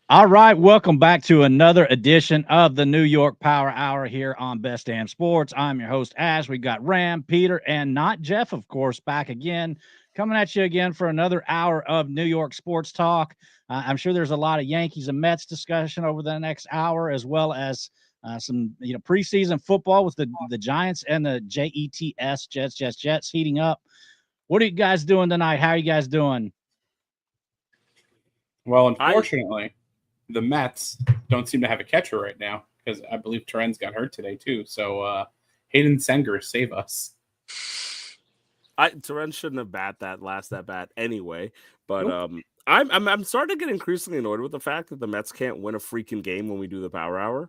All right, welcome back to another edition of the New York Power Hour here on Best Damn Sports. I'm your host, Ash. We got Ram, Peter, and not Jeff, of course, back again, coming at you again for another hour of New York sports talk. I'm sure there's a lot of Yankees and Mets discussion over the next hour, as well as some preseason football with the Giants and the Jets heating up. What are you guys doing tonight? How are you guys doing? Well, unfortunately, the Mets don't seem to have a catcher right now because I believe Terren's got hurt today too. So Hayden Senger, save us. Terren shouldn't have bat that last at bat anyway. But I'm starting to get increasingly annoyed with the fact that the Mets can't win a freaking game when we do the Power Hour.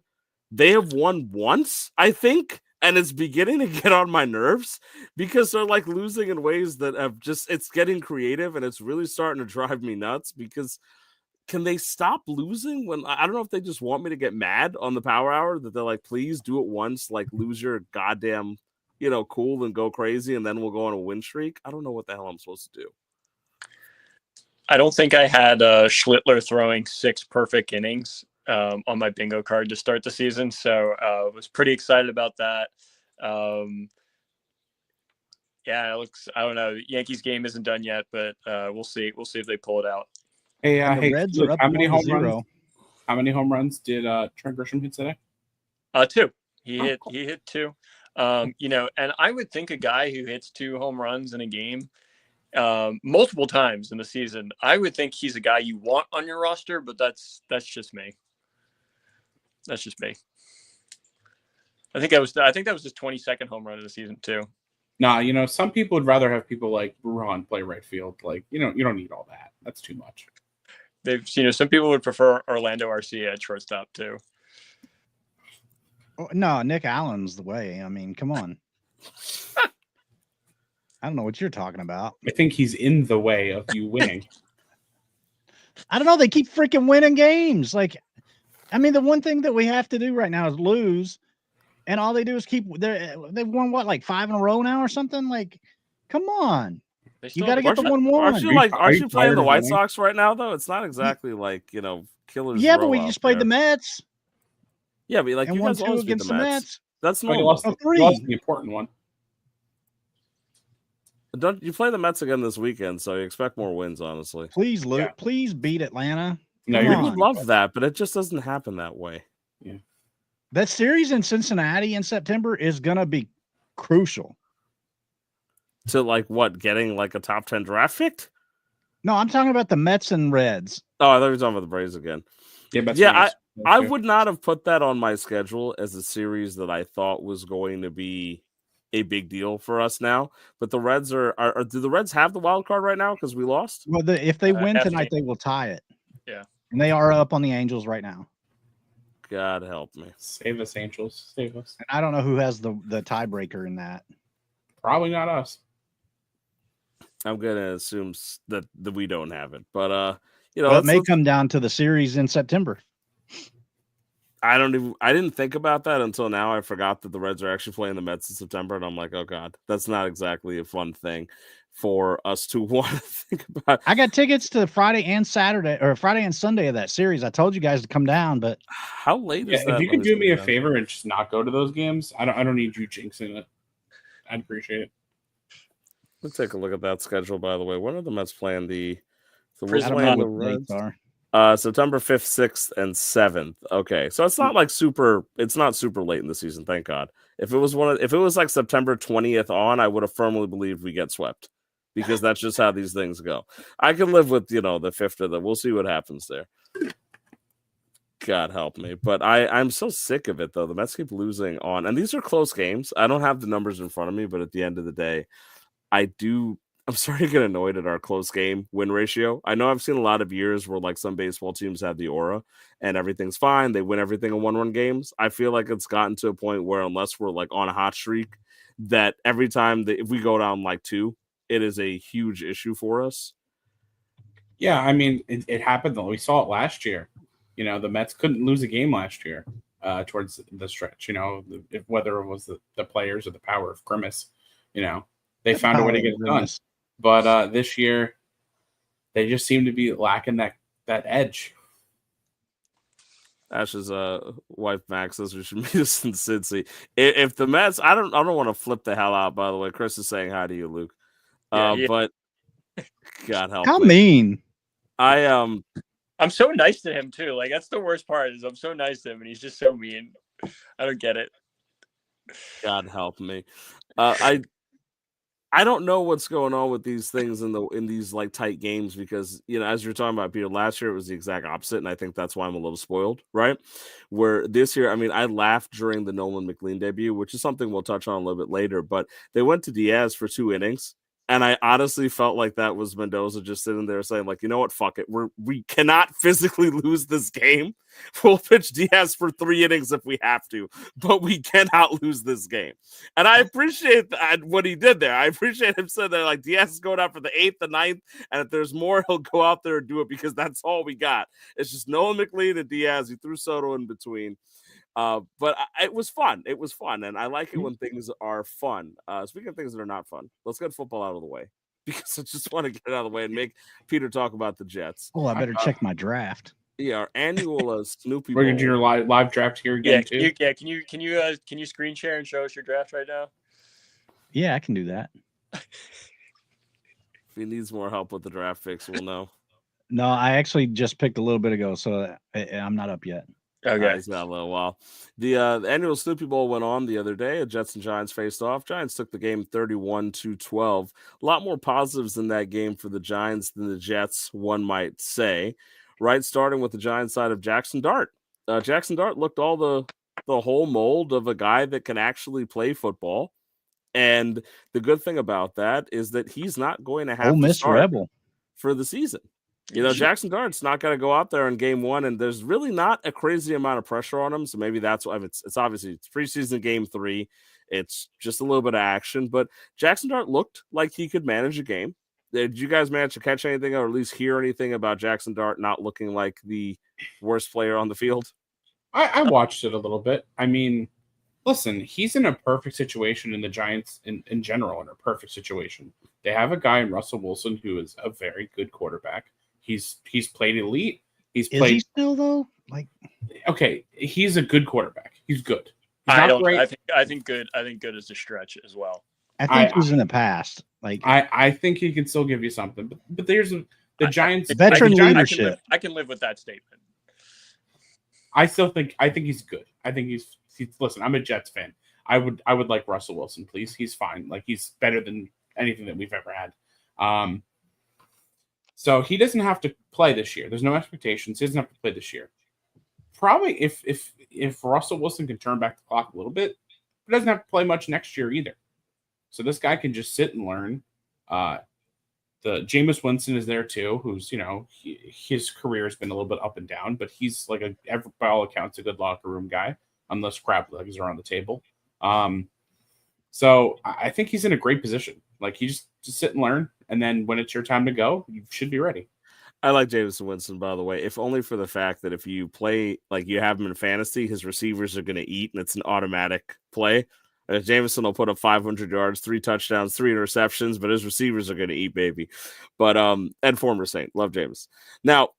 They have won once, I think, and it's beginning to get on my nerves because they're like losing in ways that have it's getting creative and it's really starting to drive me nuts because can they stop losing when I don't know if they just want me to get mad on the Power Hour that they're like, please do it once, like lose your goddamn, cool and go crazy and then we'll go on a win streak. I don't know what the hell I'm supposed to do. I don't think I had Schlittler throwing 6 perfect innings on my bingo card to start the season. So I was pretty excited about that. Yeah, it looks, I don't know. The Yankees game isn't done yet, but we'll see. We'll see if they pull it out. Hey, Reds are up how many home 1-0. runs? How many home runs did Trent Grisham hit today? 2. He hit 2. And I would think a guy who hits 2 home runs in a game multiple times in the season, I would think he's a guy you want on your roster, but that's just me. That's just me. I think that was his 22nd home run of the season too. Nah, some people would rather have people like Brujan play right field. Like, you don't need all that. That's too much. Some people would prefer Orlando Arcia at shortstop too. No, Nick Allen's the way. I mean, come on. I don't know what you're talking about. I think he's in the way of you winning. I don't know. They keep freaking winning games. Like, I mean, the one thing that we have to do right now is lose, and all they do is they've won what, like 5 in a row now or something. Like, come on. You got to get the 1-1. Aren't you playing the White Sox right now though? It's not exactly like killers. Yeah, but we just played the Mets. Yeah, but like and you guys always beat the Mets. That's normal. Lost the important one. Don't you play the Mets again this weekend? So you expect more wins, honestly. Please, Luke. Yeah. Please beat Atlanta. No, you would love that, but it just doesn't happen that way. Yeah, that series in Cincinnati in September is gonna be crucial. To like what? Getting like a top 10 draft pick? No, I'm talking about the Mets and Reds. Oh, I thought you were talking about the Braves again. Yeah, I would not have put that on my schedule as a series that I thought was going to be a big deal for us now. But the Reds are do the Reds have the wild card right now because we lost? Well, if they win tonight, they will tie it. Yeah. And they are up on the Angels right now. God help me. Save us, Angels. Save us. And I don't know who has the tiebreaker in that. Probably not us. I'm gonna assume that we don't have it, but it may come down to the series in September. I didn't think about that until now. I forgot that the Reds are actually playing the Mets in September, and I'm like, oh god, that's not exactly a fun thing for us to want to think about. I got tickets to Friday and Sunday of that series. I told you guys to come down, but how late is that? If you could do me a favor and just not go to those games, I don't need you jinxing it. I'd appreciate it. Let's take a look at that schedule, by the way. When are the Mets playing the Reds? September 5th, 6th, and 7th. Okay. So it's not like super late in the season, thank God. If it was like September 20th on, I would have firmly believed we get swept. Because that's just how these things go. I can live with, the 5th of them. We'll see what happens there. God help me. But I'm so sick of it though. The Mets keep losing on, and these are close games. I don't have the numbers in front of me, but at the end of the day, I'm starting to get annoyed at our close game win ratio. I know I've seen a lot of years where like some baseball teams have the aura and everything's fine. They win everything in 1-run games. I feel like it's gotten to a point where unless we're like on a hot streak, that every time if we go down like 2, it is a huge issue for us. Yeah, I mean, it happened though. We saw it last year. The Mets couldn't lose a game last year towards the stretch, whether it was the players or the power of grimace, they found a way to get it done. But this year, they just seem to be lacking that edge. Ash's wife Max says we should meet us in Cincy. If the Mets, I don't want to flip the hell out. By the way, Chris is saying hi to you, Luke. But God help How me. mean. I'm so nice to him too. Like that's the worst part is I'm so nice to him and he's just so mean. I don't get it. God help me. I don't know what's going on with these things in these like tight games because as you're talking about Peter, last year it was the exact opposite, and I think that's why I'm a little spoiled, right? Where this year, I mean, I laughed during the Nolan McLean debut, which is something we'll touch on a little bit later, but they went to Diaz for 2 innings. And I honestly felt like that was Mendoza just sitting there saying, like, you know what, fuck it. We cannot physically lose this game. We'll pitch Diaz for 3 innings if we have to, but we cannot lose this game. And I appreciate what he did there. I appreciate him saying that, like, Diaz is going out for the 8th, the 9th, and if there's more, he'll go out there and do it because that's all we got. It's just Nolan McLean and Diaz. He threw Soto in between. But it was fun. It was fun, and I like it when things are fun. Speaking of things that are not fun, let's get football out of the way because I just want to get it out of the way and make Peter talk about the Jets. Oh, I better check my draft. Yeah, our annual Snoopy. We're gonna do your live draft here again too. Can you screen share and show us your draft right now? Yeah, I can do that. If he needs more help with the draft picks, we'll know. No, I actually just picked a little bit ago, so I'm not up yet. Okay, it's got a little while. The annual Snoopy Bowl went on the other day. Jets and Giants faced off. Giants took the game 31-12. A lot more positives in that game for the Giants than the Jets, one might say. Right, starting with the Giants side of Jackson Dart. Jackson Dart looked all the whole mold of a guy that can actually play football. And the good thing about that is that he's not going to have to start Rebel for the season. Jackson Dart's not going to go out there in game 1, and there's really not a crazy amount of pressure on him. So maybe that's why it's obviously it's preseason game 3. It's just a little bit of action, but Jackson Dart looked like he could manage a game. Did you guys manage to catch anything or at least hear anything about Jackson Dart not looking like the worst player on the field? I watched it a little bit. I mean, listen, he's in a perfect situation in the Giants in general, in a perfect situation. They have a guy in Russell Wilson who is a very good quarterback. He's played elite. Is he still though? Like, okay, he's a good quarterback. He's good. I think good. I think good is a stretch as well. I think he's in the past. Like, I think he can still give you something. But there's the Giants veteran leadership. I can live with that statement. I think he's good. I think he's listen. I'm a Jets fan. I would like Russell Wilson, please. He's fine. Like he's better than anything that we've ever had. So he doesn't have to play this year. There's no expectations. He doesn't have to play this year. Probably if Russell Wilson can turn back the clock a little bit, he doesn't have to play much next year either. So this guy can just sit and learn. The Jameis Winston is there too, who's his career has been a little bit up and down, but he's like by all accounts a good locker room guy, unless crab legs are on the table. So I think he's in a great position. Like he just sit and learn, and then when it's your time to go, you should be ready. I like Jameis Winston, by the way, if only for the fact that if you play like you have him in fantasy, his receivers are going to eat, and it's an automatic play. Jameson will put up 500 yards, 3 touchdowns, 3 interceptions, but his receivers are going to eat, baby. But and former Saint, love Jameis. Now,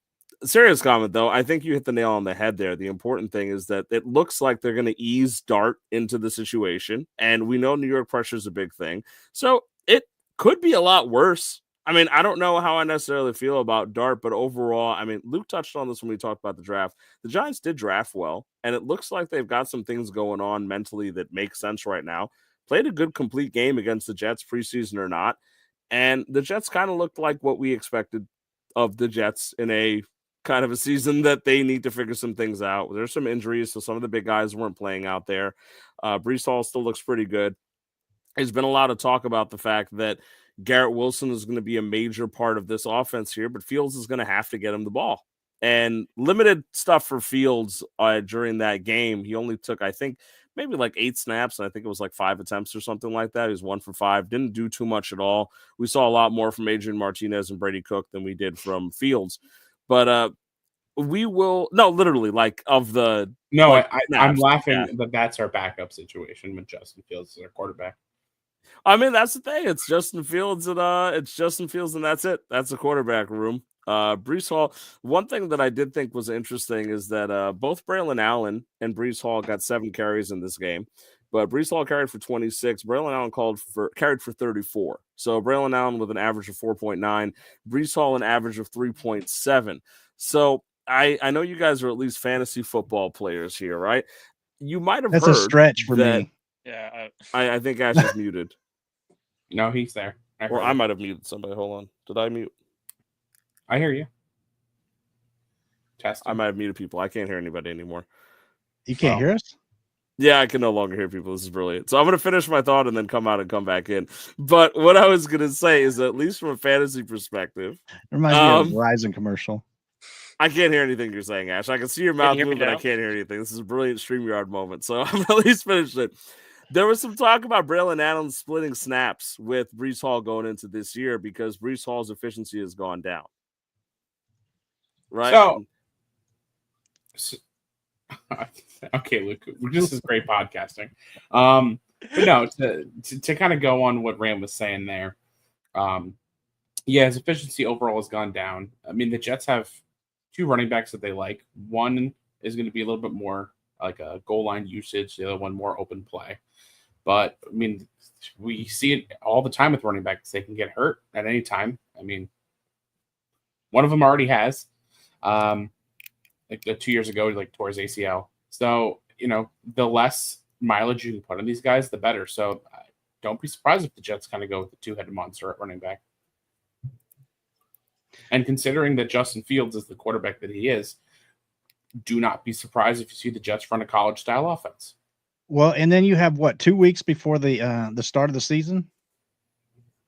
serious comment though, I think you hit the nail on the head there. The important thing is that it looks like they're going to ease Dart into the situation, and we know New York pressure is a big thing, so it could be a lot worse. I mean, I don't know how I necessarily feel about Dart, but overall, I mean, Luke touched on this when we talked about the draft. The Giants did draft well, and it looks like they've got some things going on mentally that make sense right now. Played a good complete game against the Jets, preseason or not, and the Jets kind of looked like what we expected of the Jets in a kind of a season that they need to figure some things out. There's some injuries, so some of the big guys weren't playing out there. Breece Hall still looks pretty good. There's been a lot of talk about the fact that Garrett Wilson is going to be a major part of this offense here, but Fields is going to have to get him the ball. And limited stuff for Fields during that game. He only took, I think, maybe like 8 snaps, and I think it was like 5 attempts or something like that. He was 1 for 5, didn't do too much at all. We saw a lot more from Adrian Martinez and Brady Cook than we did from Fields. But we will, no, literally, like of the. No, like, I'm laughing that that's our backup situation with Justin Fields as our quarterback. I mean, that's the thing. It's Justin Fields and that's it. That's the quarterback room. Brees Hall, one thing that I did think was interesting is that both Braylon Allen and Brees Hall got 7 carries in this game, but Brees Hall carried for 26. Braylon Allen carried for 34. So Braylon Allen with an average of 4.9, Brees Hall an average of 3.7. So I know you guys are at least fantasy football players here, right? You might have That's heard a stretch for that, me. Yeah. I think Ash is muted. No, he's there. Or I might have muted somebody. Hold on. Did I mute? I hear you. Testing. I might have muted people. I can't hear anybody anymore. You can't hear us? Yeah, I can no longer hear people. This is brilliant. So I'm going to finish my thought and then come out and come back in. But what I was going to say is that at least from a fantasy perspective, It reminds me of a Verizon commercial. I can't hear anything you're saying, Ash. I can see your mouth move, but I can't hear anything. This is a brilliant StreamYard moment. So I'm at least finished it. There was some talk about Braylon Allen splitting snaps with Brees Hall going into this year because Brees Hall's efficiency has gone down. Right? So okay, Luke, this is great podcasting. But no, to kind of go on what Ram was saying there, yeah, his efficiency overall has gone down. I mean, the Jets have 2 running backs that they like. One is going to be a little bit more like a goal line usage, the other one more open play. But I mean, we see it all the time with running backs. They can get hurt at any time. I mean, one of them already has. Like 2 years ago, like tore his ACL. So, the less mileage you can put on these guys, the better. So don't be surprised if the Jets kind of go with the 2-headed monster at running back. And considering that Justin Fields is the quarterback that he is, do not be surprised if you see the Jets run a college-style offense. Well, and then you have 2 weeks before the start of the season?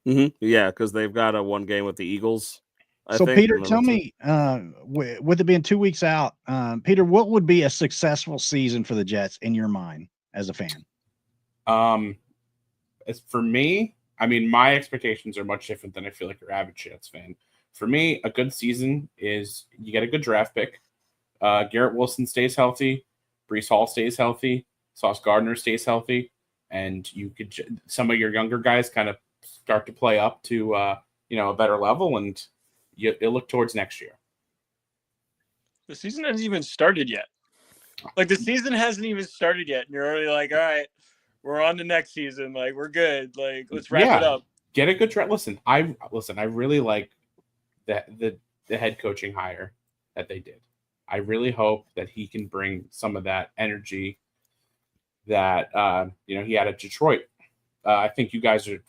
Mm-hmm. Yeah, because they've got a 1 game with the Eagles. So, Peter, tell me, with it being 2 weeks out, Peter, what would be a successful season for the Jets in your mind as a fan? As for me, I mean, my expectations are much different than I feel like your average Jets fan. For me, a good season is you get a good draft pick. Garrett Wilson stays healthy. Brees Hall stays healthy. Sauce Gardner stays healthy. And you could some of your younger guys kind of start to play up to a better level, and you look towards next year. The season hasn't even started yet. Like, the season hasn't even started yet, and you're already like, all right, we're on to next season. Like, we're good. Like, let's wrap it up. Get a good draft. Listen, I really like the head coaching hire that they did. I really hope that he can bring some of that energy that he had at Detroit. I think you guys are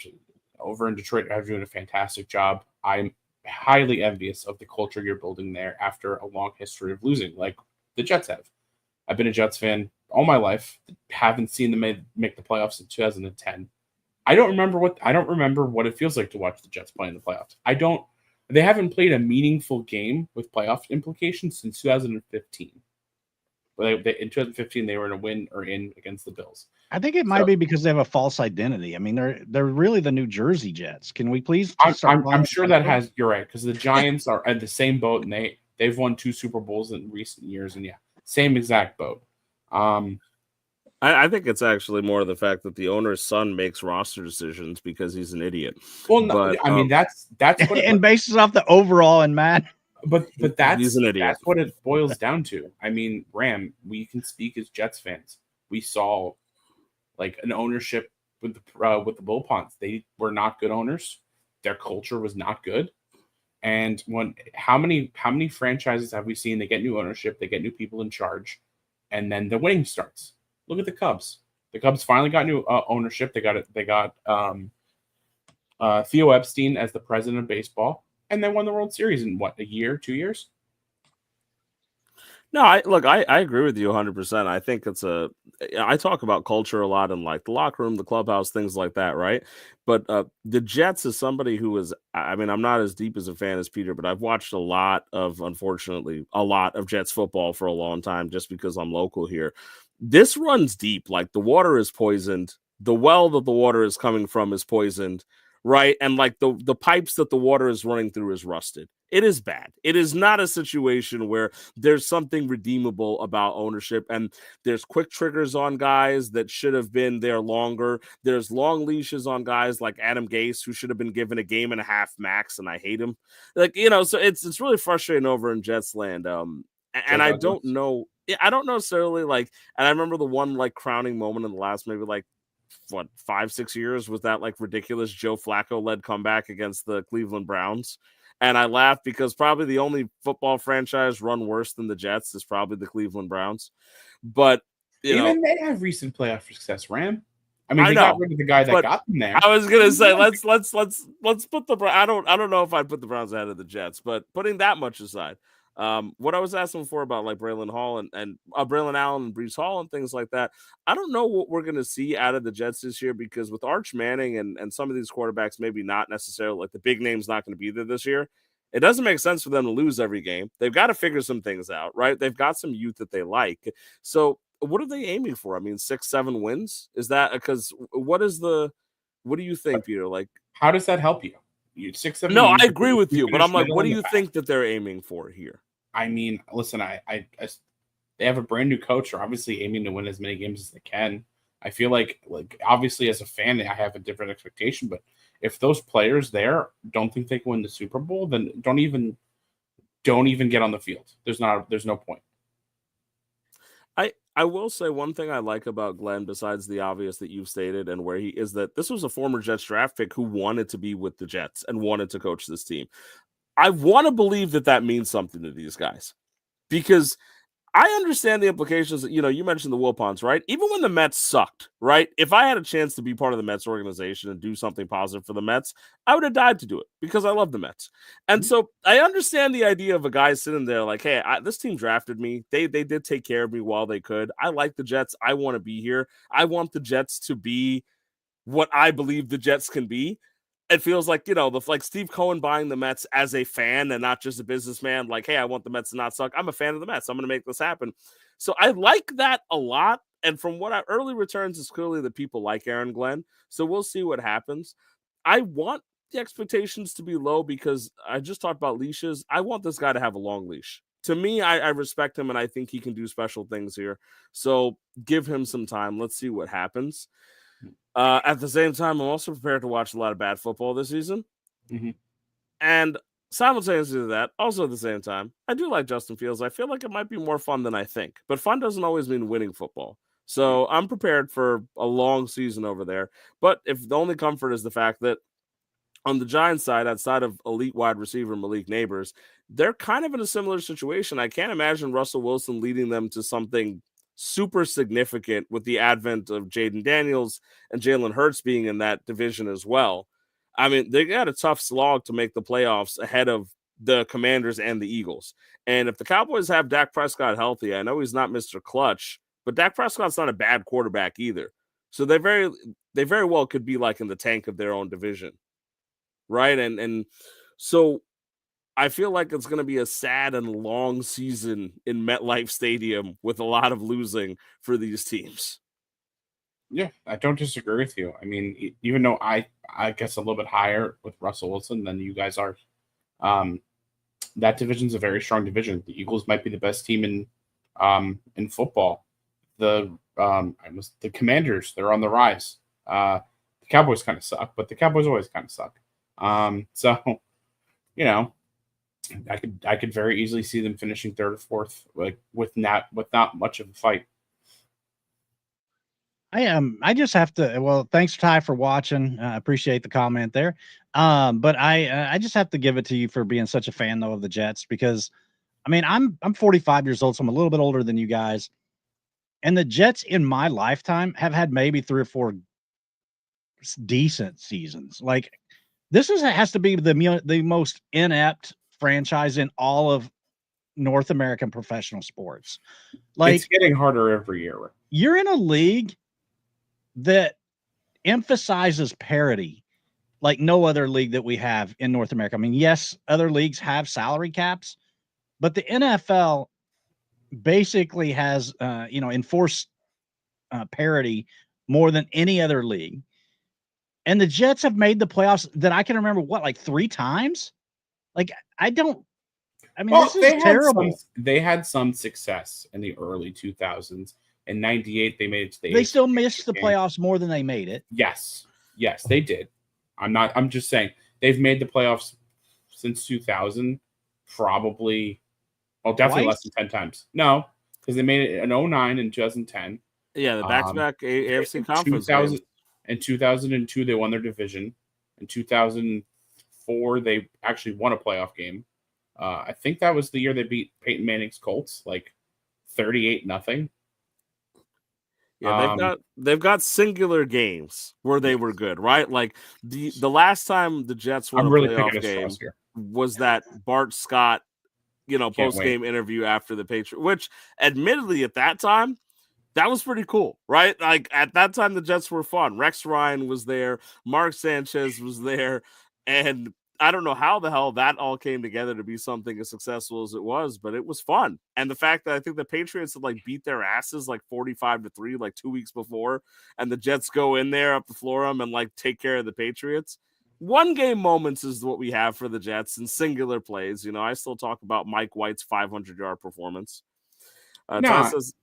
over in Detroit are doing a fantastic job. I'm highly envious of the culture you're building there after a long history of losing, like the Jets have. I've been a Jets fan all my life. Haven't seen them make the playoffs in 2010. I don't remember what it feels like to watch the Jets play in the playoffs. They haven't played a meaningful game with playoff implications since 2015. But in 2015, they were in a win or in against the Bills. I think it might be because they have a false identity. I mean, they're really the New Jersey Jets. Can we please? I'm sure that has. You're right, because the Giants are at the same boat, and they've won 2 Super Bowls in recent years, and yeah, same exact boat. I think it's actually more the fact that the owner's son makes roster decisions because he's an idiot. Well, no, but, I mean that's what and bases off the overall and Matt. But he's an idiot. That's what it boils down to. I mean, Ram, we can speak as Jets fans. We saw like an ownership with the Bull Ponds. They were not good owners. Their culture was not good. And how many franchises have we seen? They get new ownership, they get new people in charge, and then the winning starts. Look at the Cubs. The Cubs finally got new ownership. They got Theo Epstein as the president of baseball. And they won the World Series in a year, 2 years? No, I agree with you 100%. I think I talk about culture a lot in like the locker room, the clubhouse, things like that, right? But the Jets is somebody who is, I mean, I'm not as deep as a fan as Peter, but I've watched unfortunately, a lot of Jets football for a long time just because I'm local here. This runs deep. Like, the water is poisoned. The well that the water is coming from is poisoned. Right. And like the pipes that the water is running through is rusted. It is bad. It is not a situation where there's something redeemable about ownership, and there's quick triggers on guys that should have been there longer. There's long leashes on guys like Adam Gase, who should have been given a game and a half max, and I hate him. Like, so it's really frustrating over in Jets land. And I don't know. I don't necessarily like, and I remember the one like crowning moment in the last maybe like 5-6 years was that like ridiculous Joe Flacco led comeback against the Cleveland Browns. And I laughed because probably the only football franchise run worse than the Jets is probably the Cleveland Browns. But they have recent playoff success, Ram. I mean, they got rid of the guy that got them there. I was gonna say let's put the I don't know if I'd put the Browns ahead of the Jets, but putting that much aside, what I was asking before about like Braylon Allen and Breece Hall and things like that, I don't know what we're gonna see out of the Jets this year, because with Arch Manning and some of these quarterbacks maybe not necessarily, like the big name's not going to be there this year. It doesn't make sense for them to lose every game. They've got to figure some things out, right? They've got some youth that they like. So what are they aiming for? I mean, 6-7 wins? Is that because what do you think, Peter? Like, how does that help you? 6-7. No, I agree with you, but I'm like, what do you think that they're aiming for here? I mean, listen, they have a brand new coach. They're obviously aiming to win as many games as they can. I feel like obviously as a fan, I have a different expectation, but if those players there don't think they can win the Super Bowl, then don't even get on the field. There's no point. I will say one thing I like about Glenn, besides the obvious that you've stated and where he is, that this was a former Jets draft pick who wanted to be with the Jets and wanted to coach this team. I want to believe that means something to these guys, because I understand the implications that, you mentioned the Wilpons, right? Even when the Mets sucked, right? If I had a chance to be part of the Mets organization and do something positive for the Mets, I would have died to do it because I love the Mets. And so I understand the idea of a guy sitting there like, hey, this team drafted me. They did take care of me while they could. I like the Jets. I want to be here. I want the Jets to be what I believe the Jets can be. It feels like, like Steve Cohen buying the Mets as a fan and not just a businessman. Like, hey, I want the Mets to not suck. I'm a fan of the Mets. I'm going to make this happen. So I like that a lot. And from what early returns is clearly that people like Aaron Glenn. So we'll see what happens. I want the expectations to be low because I just talked about leashes. I want this guy to have a long leash. To me, I respect him and I think he can do special things here. So give him some time. Let's see what happens. At the same time, I'm also prepared to watch a lot of bad football this season. Mm-hmm. And simultaneously to that, also at the same time, I do like Justin Fields. I feel like it might be more fun than I think. But fun doesn't always mean winning football. So I'm prepared for a long season over there. But if the only comfort is the fact that on the Giants side, outside of elite wide receiver Malik Neighbors, they're kind of in a similar situation. I can't imagine Russell Wilson leading them to something super significant with the advent of Jaden Daniels and Jalen Hurts being in that division as well. I mean, they got a tough slog to make the playoffs ahead of the Commanders and the Eagles. And if the Cowboys have Dak Prescott healthy, I know he's not Mr. Clutch, but Dak Prescott's not a bad quarterback either. So they very well could be like in the tank of their own division. Right. And so I feel like it's going to be a sad and long season in MetLife Stadium with a lot of losing for these teams. Yeah, I don't disagree with you. I mean, even though I guess a little bit higher with Russell Wilson than you guys are, that division's a very strong division. The Eagles might be the best team in football. The Commanders, they're on the rise. The Cowboys kind of suck, but the Cowboys always kind of suck. So, I could very easily see them finishing third or fourth, like with not much of a fight. I just have to. Well, thanks, Ty, for watching. Appreciate the comment there. But I just have to give it to you for being such a fan though of the Jets, because I mean I'm 45 years old, so I'm a little bit older than you guys. And the Jets in my lifetime have had maybe 3 or 4 decent seasons. Like this has to be the most inept franchise in all of North American professional sports. Like it's getting harder every year. You're in a league that emphasizes parity like no other league that we have in North America. I mean, yes, other leagues have salary caps, but the NFL basically has, enforced parity more than any other league. And the Jets have made the playoffs that I can remember, like 3 times? Like, I don't. I mean, Well, this is terrible. They had some success in the early 2000s. In '98, they made it to the. They AFC still missed the Championship game. playoffs more than they made it. Yes, they did. I'm just saying they've made the playoffs since 2000, probably. Well, definitely Twice? less than 10 times. No, because they made it in 09 and 2010. Yeah, the back-to-back AFC In conference 2000, games. in 2002, they won their division. In 2004, they actually won a playoff game. I think that was the year they beat Peyton Manning's Colts, like 38-0. Yeah, they've got singular games where they were good, right? Like the last time the Jets won I'm a really playoff picking at game straws here. was that Bart Scott, post-game interview after the Patriots, which admittedly at that time, that was pretty cool, right? Like at that time, the Jets were fun. Rex Ryan was there, Mark Sanchez was there, and I don't know how the hell that all came together to be something as successful as it was, but it was fun. And the fact that I think the Patriots had like beat their asses like 45-3 like 2 weeks before, and the Jets go in there up the floor them and like take care of the Patriots. One game moments is what we have for the Jets in singular plays. I still talk about Mike White's 500-yard performance. Ty says,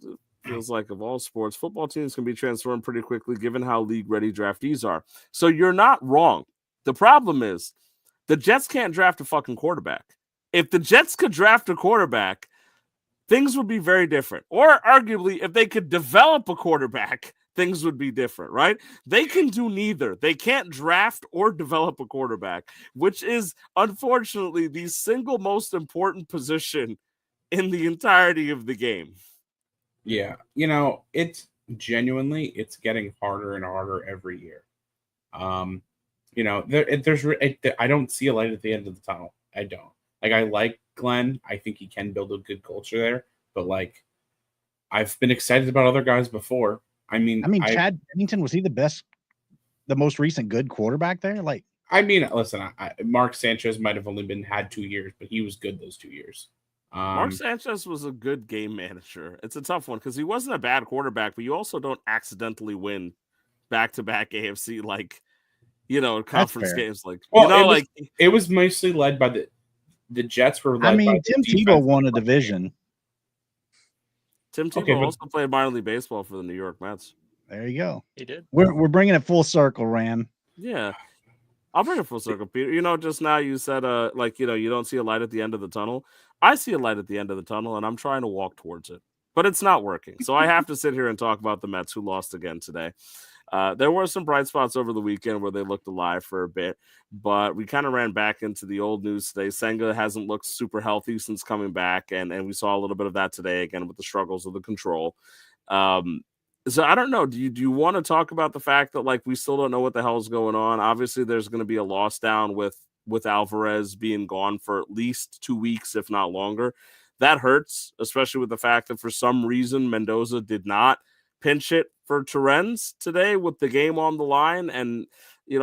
feels like of all sports, football teams can be transformed pretty quickly given how league-ready draftees are. So you're not wrong. The problem is the Jets can't draft a fucking quarterback. If the Jets could draft a quarterback, things would be very different. Or arguably, if they could develop a quarterback, things would be different, right? They can do neither. They can't draft or develop a quarterback, which is unfortunately the single most important position in the entirety of the game. Yeah, it's getting harder and harder every year. I don't see a light at the end of the tunnel. I don't. Like, I like Glenn. I think he can build a good culture there. But like, I've been excited about other guys before. Chad Pennington, was he the most recent good quarterback there? Like, listen, Mark Sanchez might have only had 2 years, but he was good those 2 years. Mark Sanchez was a good game manager. It's a tough one because he wasn't a bad quarterback, but you also don't accidentally win back-to-back AFC conference games. It was mostly led by the Jets were led by Tim Tebow won a division. Tim Tebow also played minor league baseball for the New York Mets. There you go. He did. We're bringing it full circle, Ram. Yeah. I'll bring it full circle, Peter. Just now you said, you don't see a light at the end of the tunnel. I see a light at the end of the tunnel, and I'm trying to walk towards it. But it's not working. So I have to sit here and talk about the Mets, who lost again today. There were some bright spots over the weekend where they looked alive for a bit, but we kind of ran back into the old news today. Senga hasn't looked super healthy since coming back, and we saw a little bit of that today again with the struggles of the control. So I don't know. Do you want to talk about the fact that we still don't know what the hell is going on? Obviously, there's going to be a loss down with Alvarez being gone for at least 2 weeks, if not longer. That hurts, especially with the fact that for some reason Mendoza did not pinch it for Torrens today with the game on the line. And,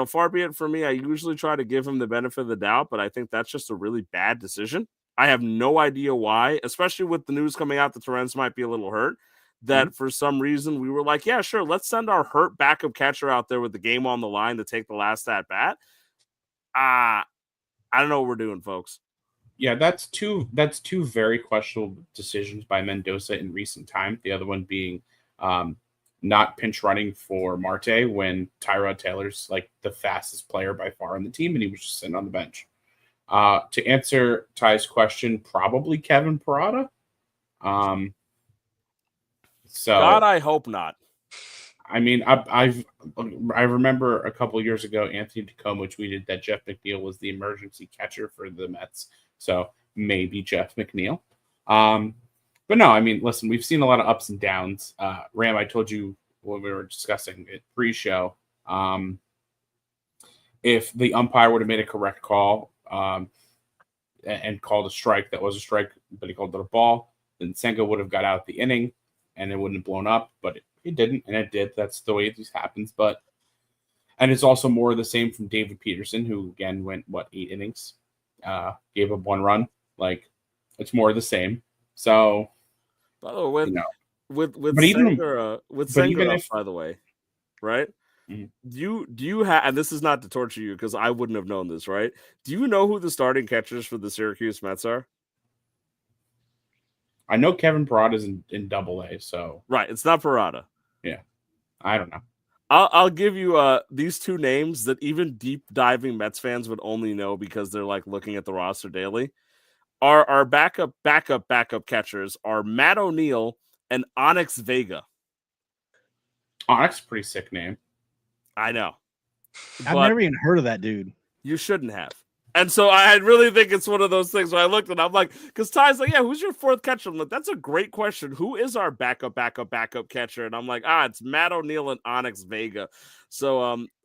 far be it for me, I usually try to give him the benefit of the doubt, but I think that's just a really bad decision. I have no idea why, especially with the news coming out that Torrens might be a little hurt, that for some reason we were like, yeah, sure, let's send our hurt backup catcher out there with the game on the line to take the last at bat. I don't know what we're doing, folks. Yeah, that's two very questionable decisions by Mendoza in recent time. The other one being not pinch running for Marte when Tyrod Taylor's like the fastest player by far on the team, and he was just sitting on the bench. To answer Ty's question, probably Kevin Parada. So God, I hope not. I remember a couple of years ago, Anthony Tacoma tweeted that Jeff McNeil was the emergency catcher for the Mets. So maybe Jeff McNeil. But no, listen, we've seen a lot of ups and downs. Ram, I told you when we were discussing it pre-show, if the umpire would have made a correct call and called a strike that was a strike, but he called it a ball, then Senga would have got out the inning and it wouldn't have blown up, but it didn't, and it did. That's the way this happens. And it's also more of the same from David Peterson, who again went 8 innings, gave up 1 run. It's more of the same. So, by the way, with Senga, by the way, right? Mhm. Do you have, and this is not to torture you because I wouldn't have known this, right? Do you know who the starting catchers for the Syracuse Mets are? I know Kevin Parada is in Double A, so Right, it's not Parada. yeah, I don't know. I'll give you these two names that even deep diving Mets fans would only know because they're like looking at the roster daily. Our backup catchers are Matt O'Neill and Onyx Vega. Onyx, pretty sick name. I know. I've never even heard of that dude. You shouldn't have. And so I really think it's one of those things where I looked and I'm like, because Ty's like, yeah, who's your fourth catcher? I'm like, that's a great question. Who is our backup catcher? And I'm like, it's Matt O'Neill and Onyx Vega. So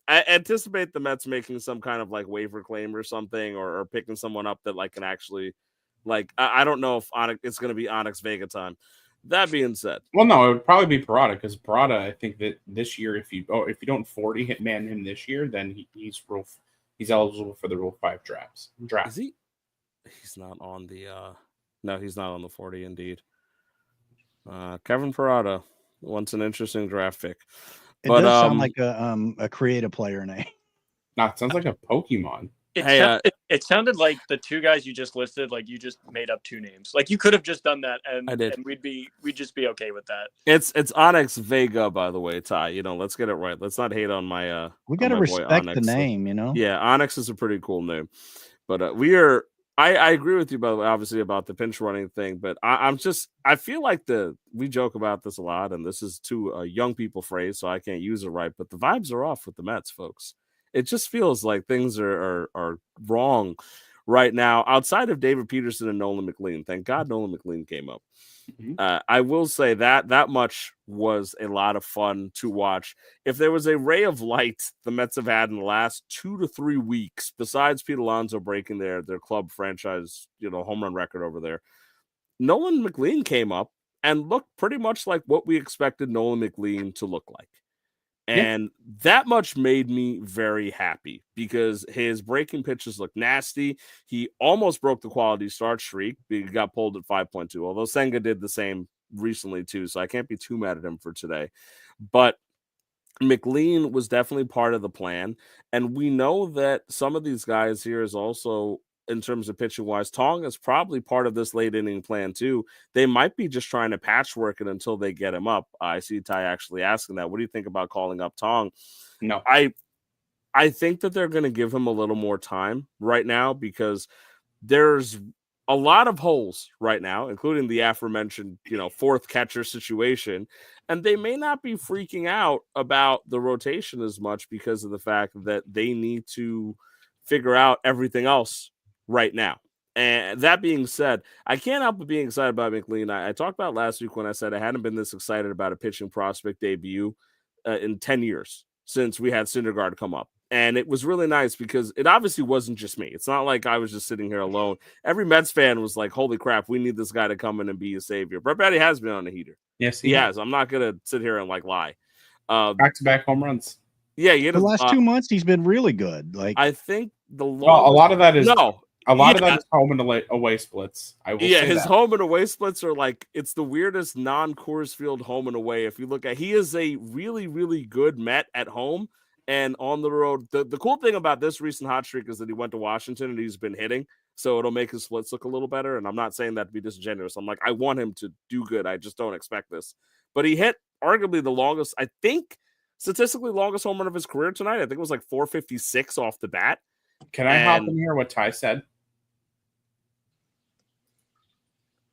I anticipate the Mets making some kind of like waiver claim or something, or picking someone up that like can actually, like, I don't know if it's going to be Onyx Vega time. That being said, well, no, it would probably be Parada because Parada, I think that this year, if you don't 40 hit man him this year, then he's eligible for the Rule 5 draft. Is he? He's not on the. No, he's not on the 40. Indeed, Kevin Parada wants an interesting draft pick. It does sound like a creative player name. No, it sounds like a Pokemon. It sounded like the two guys you just listed, like you just made up two names. Like you could have just done that, and we'd just be okay with that. It's Onyx Vega, by the way, Ty. Let's get it right. Let's not hate on my. We got to respect the name, Yeah, Onyx is a pretty cool name, but we are. I agree with you, by the way, obviously about the pinch running thing, but I feel like we joke about this a lot, and this is too a young people phrase, so I can't use it right. But the vibes are off with the Mets, folks. It just feels like things are wrong right now outside of David Peterson and Nolan McLean. Thank God Nolan McLean came up. Mm-hmm. I will say that much was a lot of fun to watch. If there was a ray of light the Mets have had in the last 2 to 3 weeks, besides Pete Alonso breaking their club franchise, home run record over there, Nolan McLean came up and looked pretty much like what we expected Nolan McLean to look like. And that much made me very happy because his breaking pitches look nasty. He almost broke the quality start streak. He got pulled at 5.2, although Senga did the same recently too, so I can't be too mad at him for today. But McLean was definitely part of the plan, and we know that some of these guys here is also, in terms of pitching wise, Tong is probably part of this late inning plan too. They might be just trying to patchwork it until they get him up. I see Ty actually asking that. What do you think about calling up Tong? No, I think that they're going to give him a little more time right now because there's a lot of holes right now, including the aforementioned, fourth catcher situation. And they may not be freaking out about the rotation as much because of the fact that they need to figure out everything else right now. And that being said, I can't help but being excited about McLean. I talked about last week when I said I hadn't been this excited about a pitching prospect debut in 10 years since we had Syndergaard come up. And it was really nice because it obviously wasn't just me. It's not like I was just sitting here alone. Every Mets fan was like, holy crap, we need this guy to come in and be a savior. Brett Baty has been on the heater. Yes, he has. I'm not going to sit here and lie. Back-to-back home runs. Yeah, the last 2 months he's been really good. Like I think a lot of that is a lot of that is home and away splits. I will say his that. home and away splits are it's the weirdest non-Coors Field home and away. If you look at, he is a really, really good Met at home and on the road. The cool thing about this recent hot streak is that he went to Washington and he's been hitting, so it'll make his splits look a little better. And I'm not saying that to be disingenuous. I'm like, I want him to do good. I just don't expect this. But he hit arguably the longest, I think, statistically longest home run of his career tonight. I think it was 456 off the bat. Can I hop in here what Ty said?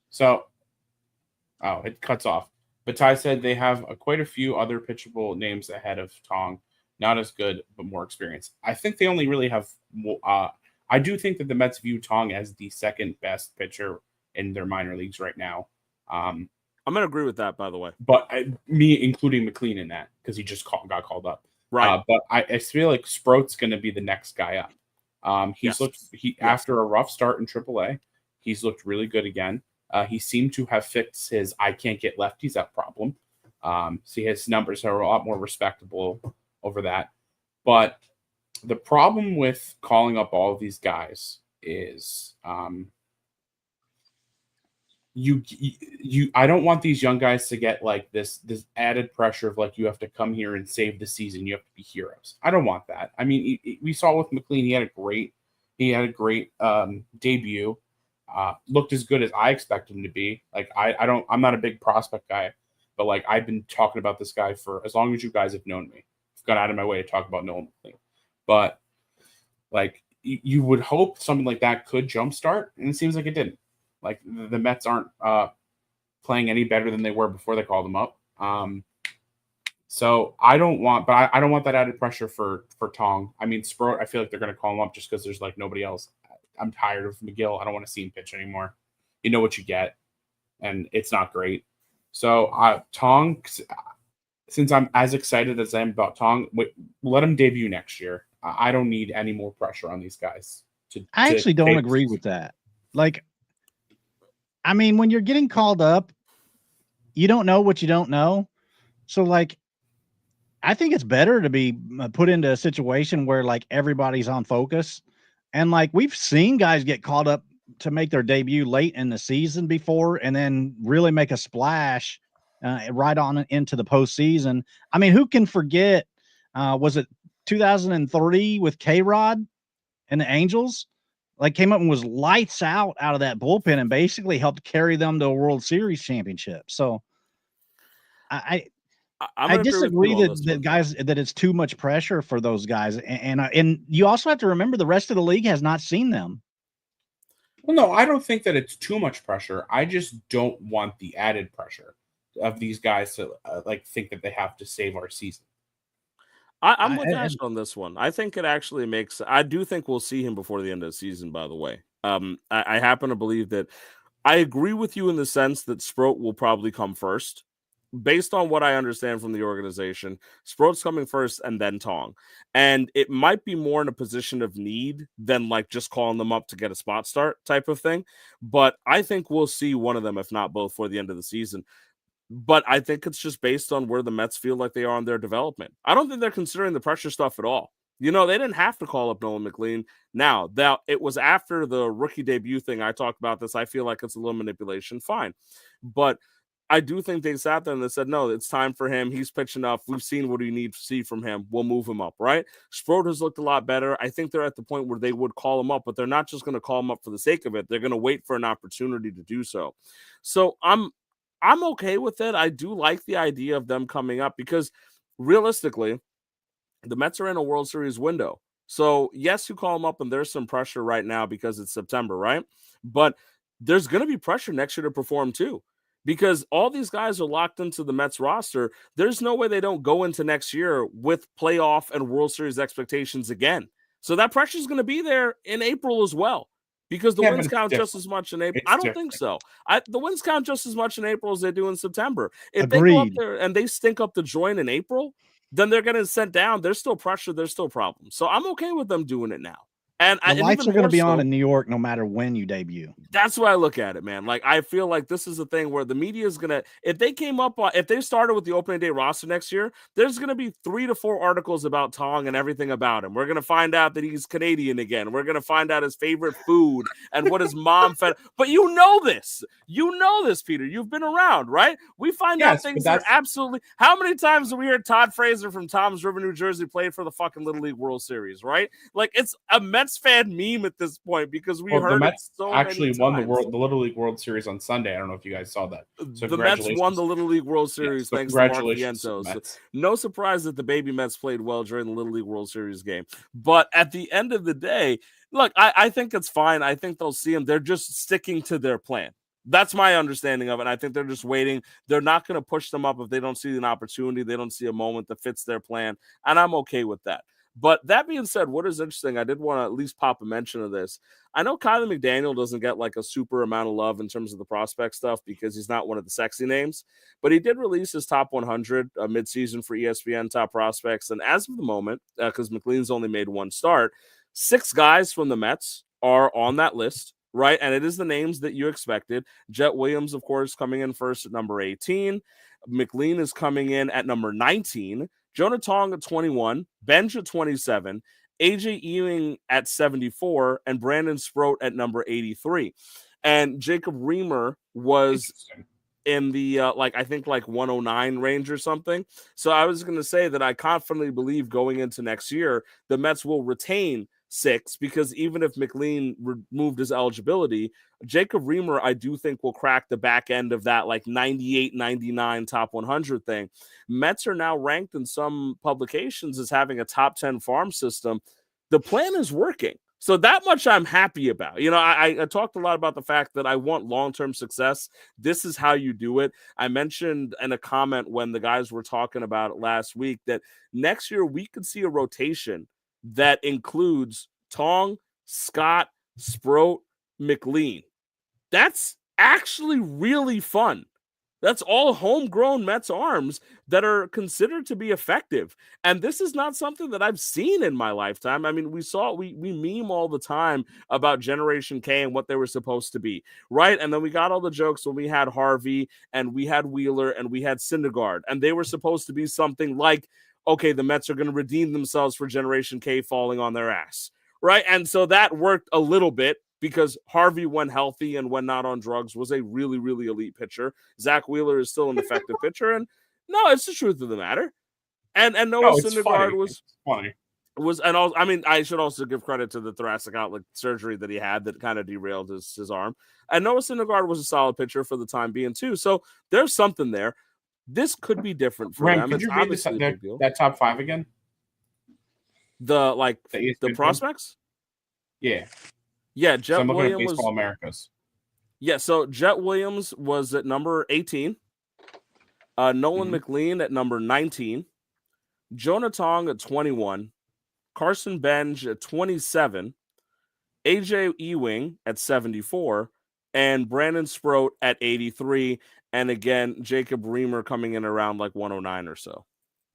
So, it cuts off. But Ty said they have quite a few other pitchable names ahead of Tong. Not as good, but more experienced. I think they only really have I do think that the Mets view Tong as the second best pitcher in their minor leagues right now. I'm going to agree with that, by the way. But me including McLean in that because he just got called up. Right. But I feel like Sproat's going to be the next guy up. After a rough start in AAA, he's looked really good again. He seemed to have fixed his I can't get lefties up problem. So his numbers are a lot more respectable over that. But the problem with calling up all of these guys is I don't want these young guys to get like this added pressure of like you have to come here and save the season. You have to be heroes. I don't want that. I mean, we saw with McLean, he had a great debut. Looked as good as I expected him to be. Like I'm not a big prospect guy, but like I've been talking about this guy for as long as you guys have known me. I've gone out of my way to talk about Nolan McLean, but like you would hope something like that could jumpstart, and it seems like it didn't. Like the Mets aren't playing any better than they were before they called them up. So I don't want that added pressure for Tong. I mean, Sproat, I feel like they're going to call him up just because there's like nobody else. I'm tired of McGill. I don't want to see him pitch anymore. You know what you get, and it's not great. So Tong, since I'm as excited as I am about Tong, let him debut next year. I don't need any more pressure on these guys. I actually don't agree with that. Like, I mean, when you're getting called up, you don't know what you don't know. So, like, I think it's better to be put into a situation where, like, everybody's on focus. And, like, we've seen guys get called up to make their debut late in the season before and then really make a splash right on into the postseason. I mean, who can forget, was it 2003 with K-Rod and the Angels? Like, came up and was lights out of that bullpen and basically helped carry them to a World Series championship. So I disagree that guys, that it's too much pressure for those guys. And you also have to remember the rest of the league has not seen them. Well, no, I don't think that it's too much pressure. I just don't want the added pressure of these guys to like think that they have to save our season. I'm with Ash on this one. I think it actually makes. I do think we'll see him before the end of the season. By the way, I happen to believe that. I agree with you in the sense that Sproat will probably come first, based on what I understand from the organization. Sproat's coming first, and then Tong, and it might be more in a position of need than like just calling them up to get a spot start type of thing. But I think we'll see one of them, if not both, for the end of the season. But I think it's just based on where the Mets feel like they are in their development. I don't think they're considering the pressure stuff at all. You know, they didn't have to call up Nolan McLean. Now, it was after the rookie debut thing. I talked about this. I feel like it's a little manipulation. Fine. But I do think they sat there and they said, no, it's time for him. He's pitching enough. We've seen what we need to see from him. We'll move him up, right? Sproat has looked a lot better. I think they're at the point where they would call him up, but they're not just going to call him up for the sake of it. They're going to wait for an opportunity to do so. So I'm okay with it. I do like the idea of them coming up because realistically, the Mets are in a World Series window. So yes, you call them up and there's some pressure right now because it's September, right? But there's going to be pressure next year to perform too, because all these guys are locked into the Mets roster. There's no way they don't go into next year with playoff and World Series expectations again. So that pressure is going to be there in April as well. Because the wins count just as much in April. I don't think so. The wins count just as much in April as they do in September. If they go up there and they stink up the joint in April, then they're going to send down. There's still pressure. There's still problems. So I'm okay with them doing it now. And the lights are going to be on in New York no matter when you debut. That's why I look at it, man. Like, I feel like this is a thing where the media is going to, if they started with the opening day roster next year, there's going to be 3 to 4 articles about Tong and everything about him. We're going to find out that he's Canadian again. We're going to find out his favorite food and what his mom fed. But you know this, Peter. You've been around, right? We find out things that are absolutely. How many times have we heard Todd Frazier from Tom's River, New Jersey, played for the fucking Little League World Series, right? Like, it's a Mets fan meme at this point because we heard the Mets actually won the Little League World Series on Sunday. I don't know if you guys saw that. So the Mets won the Little League World Series thanks to Mark Vientos. So no surprise that the baby Mets played well during the Little League World Series game. But at the end of the day, look, I think it's fine. I think they'll see him. They're just sticking to their plan. That's my understanding of it. I think they're just waiting. They're not going to push them up if they don't see an opportunity. They don't see a moment that fits their plan. And I'm okay with that. But that being said, what is interesting, I did want to at least pop a mention of this. I know Kyler McDaniel doesn't get like a super amount of love in terms of the prospect stuff because he's not one of the sexy names, but he did release his top 100 midseason for ESPN top prospects. And as of the moment, because McLean's only made one start, 6 guys from the Mets are on that list, right? And it is the names that you expected. Jet Williams, of course, coming in first at number 18. McLean is coming in at number 19. Jonah Tong at 21, Benj at 27, AJ Ewing at 74, and Brandon Sproat at number 83. and Jacob Reamer was in the I think 109 range or something. So I was going to say that I confidently believe going into next year, the Mets will retain 6, because even if McLean removed his eligibility, Jacob Reamer, I do think, will crack the back end of that 98, 99 top 100 thing. Mets are now ranked in some publications as having a top 10 farm system. The plan is working. So that much I'm happy about. I talked a lot about the fact that I want long-term success. This is how you do it. I mentioned in a comment when the guys were talking about it last week that next year we could see a rotation that includes Tong, Scott, Sproat, McLean. That's actually really fun. That's all homegrown Mets arms that are considered to be effective. And this is not something that I've seen in my lifetime. I mean, we meme all the time about Generation K and what they were supposed to be, right? And then we got all the jokes when we had Harvey and we had Wheeler and we had Syndergaard, and they were supposed to be something like, okay, the Mets are going to redeem themselves for Generation K falling on their ass, right? And so that worked a little bit, because Harvey, when healthy and when not on drugs, was a really, really elite pitcher. Zach Wheeler is still an effective pitcher, and no, it's the truth of the matter. And Noah Syndergaard was funny. I should also give credit to the thoracic outlet surgery that he had that kind of derailed his arm. And Noah Syndergaard was a solid pitcher for the time being too. So there's something there. This could be different for them. Could you read that top 5 again? The prospects? Yeah. Yeah, Jet Williams was Baseball Americas. Yeah, so Jet Williams was at number 18. Nolan McLean at number 19. Jonah Tong at 21. Carson Benj at 27. AJ Ewing at 74. And Brandon Sproat at 83. And again, Jacob Reamer coming in around 109 or so.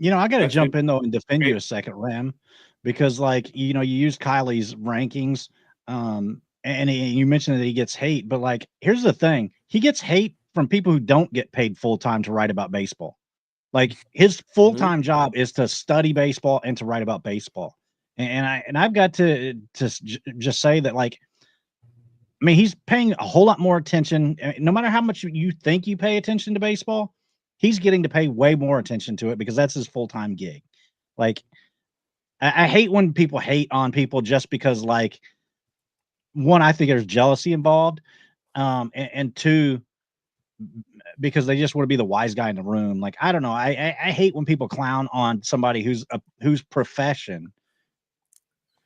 I got to jump in, though, and defend you a second, Ram, because, you used Kylie's rankings. And you mentioned that he gets hate, but here's the thing. He gets hate from people who don't get paid full time to write about baseball. His full-time job is to study baseball and to write about baseball. And I've got to just say that, he's paying a whole lot more attention. No matter how much you think you pay attention to baseball, he's getting to pay way more attention to it because that's his full-time gig. I hate when people hate on people just because, one, I think there's jealousy involved, and two, because they just want to be the wise guy in the room. I don't know. I hate when people clown on somebody whose profession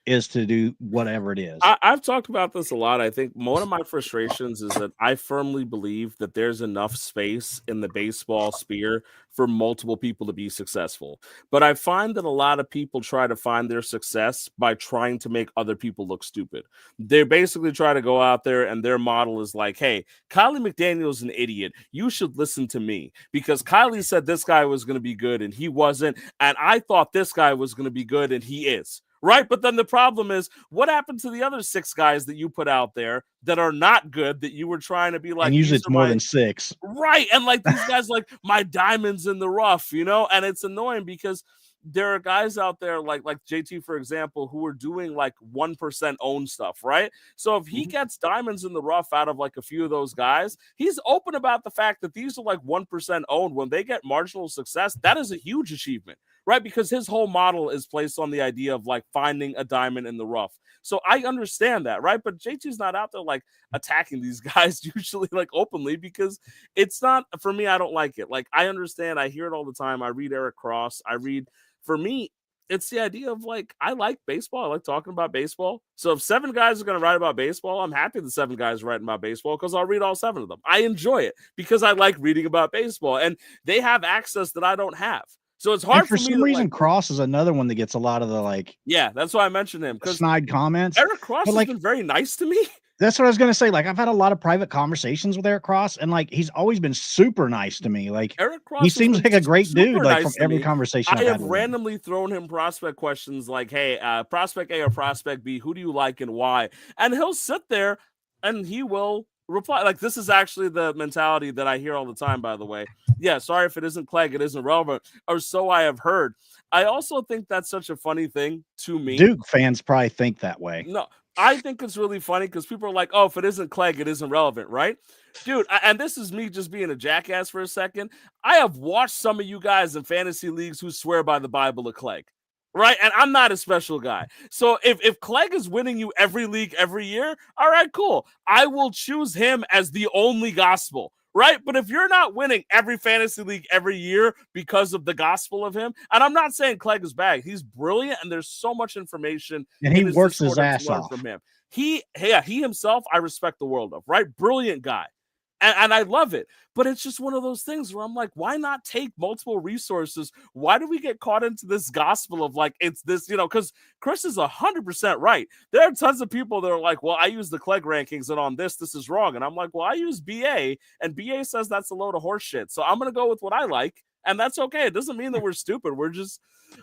is to do whatever it is. I've talked about this a lot. I think one of my frustrations is that I firmly believe that there's enough space in the baseball sphere for multiple people to be successful. But I find that a lot of people try to find their success by trying to make other people look stupid. They basically try to go out there and their model is hey, Kylie McDaniel's an idiot. You should listen to me because Kylie said this guy was going to be good and he wasn't. And I thought this guy was going to be good and he is. Right. But then the problem is, what happened to the other 6 guys that you put out there that are not good that you were trying to be and usually it's more than 6. Right. And these guys, my diamonds in the rough, and it's annoying because there are guys out there like JT, for example, who are doing 1% own stuff. Right. So if he gets diamonds in the rough out of a few of those guys, he's open about the fact that these are 1% owned. When they get marginal success, that is a huge achievement. Right, because his whole model is placed on the idea of finding a diamond in the rough. So I understand that, right? But JT's not out there attacking these guys usually openly because it's not, for me, I don't like it. I understand, I hear it all the time. I read Eric Cross. For me, it's the idea of I like baseball. I like talking about baseball. So if 7 guys are going to write about baseball, I'm happy the 7 guys are writing about baseball because I'll read all 7 of them. I enjoy it because I like reading about baseball and they have access that I don't have. So it's hard for some reason. Cross is another one that gets a lot of the Yeah, that's why I mentioned him because snide comments. Eric Cross has been very nice to me. That's what I was gonna say. I've had a lot of private conversations with Eric Cross, and he's always been super nice to me. Eric Cross, he seems like a great dude. Nice from every conversation I have randomly thrown him prospect questions hey, prospect A or prospect B, who do you like and why? And he'll sit there and he will reply. This is actually the mentality that I hear all the time, by the way. Yeah, sorry if it isn't Clegg, it isn't relevant, or so I have heard. I also think that's such a funny thing to me. Duke fans probably think that way. No, I think it's really funny because people are like, oh, if it isn't Clegg, it isn't relevant, right? Dude, and this is me just being a jackass for a second. I have watched some of you guys in fantasy leagues who swear by the Bible of Clegg, right? And I'm not a special guy. So if Clegg is winning you every league every year, all right, cool. I will choose him as the only gospel, right? But if you're not winning every fantasy league every year because of the gospel of him, and I'm not saying Clegg is bad. He's brilliant, and there's so much information. And he in his works his Discord ass to learn off. from him. He himself, I respect the world of, right? Brilliant guy. And I love it. But it's just one of those things where I'm like, why not take multiple resources? Why do we get caught into this gospel of like, it's this, because Chris is 100% right. There are tons of people that are like, well, I use the Clegg rankings and on this is wrong. And I'm like, well, I use BA and BA says that's a load of horse shit. So I'm going to go with what I like. And that's okay. It doesn't mean that we're stupid. We're just,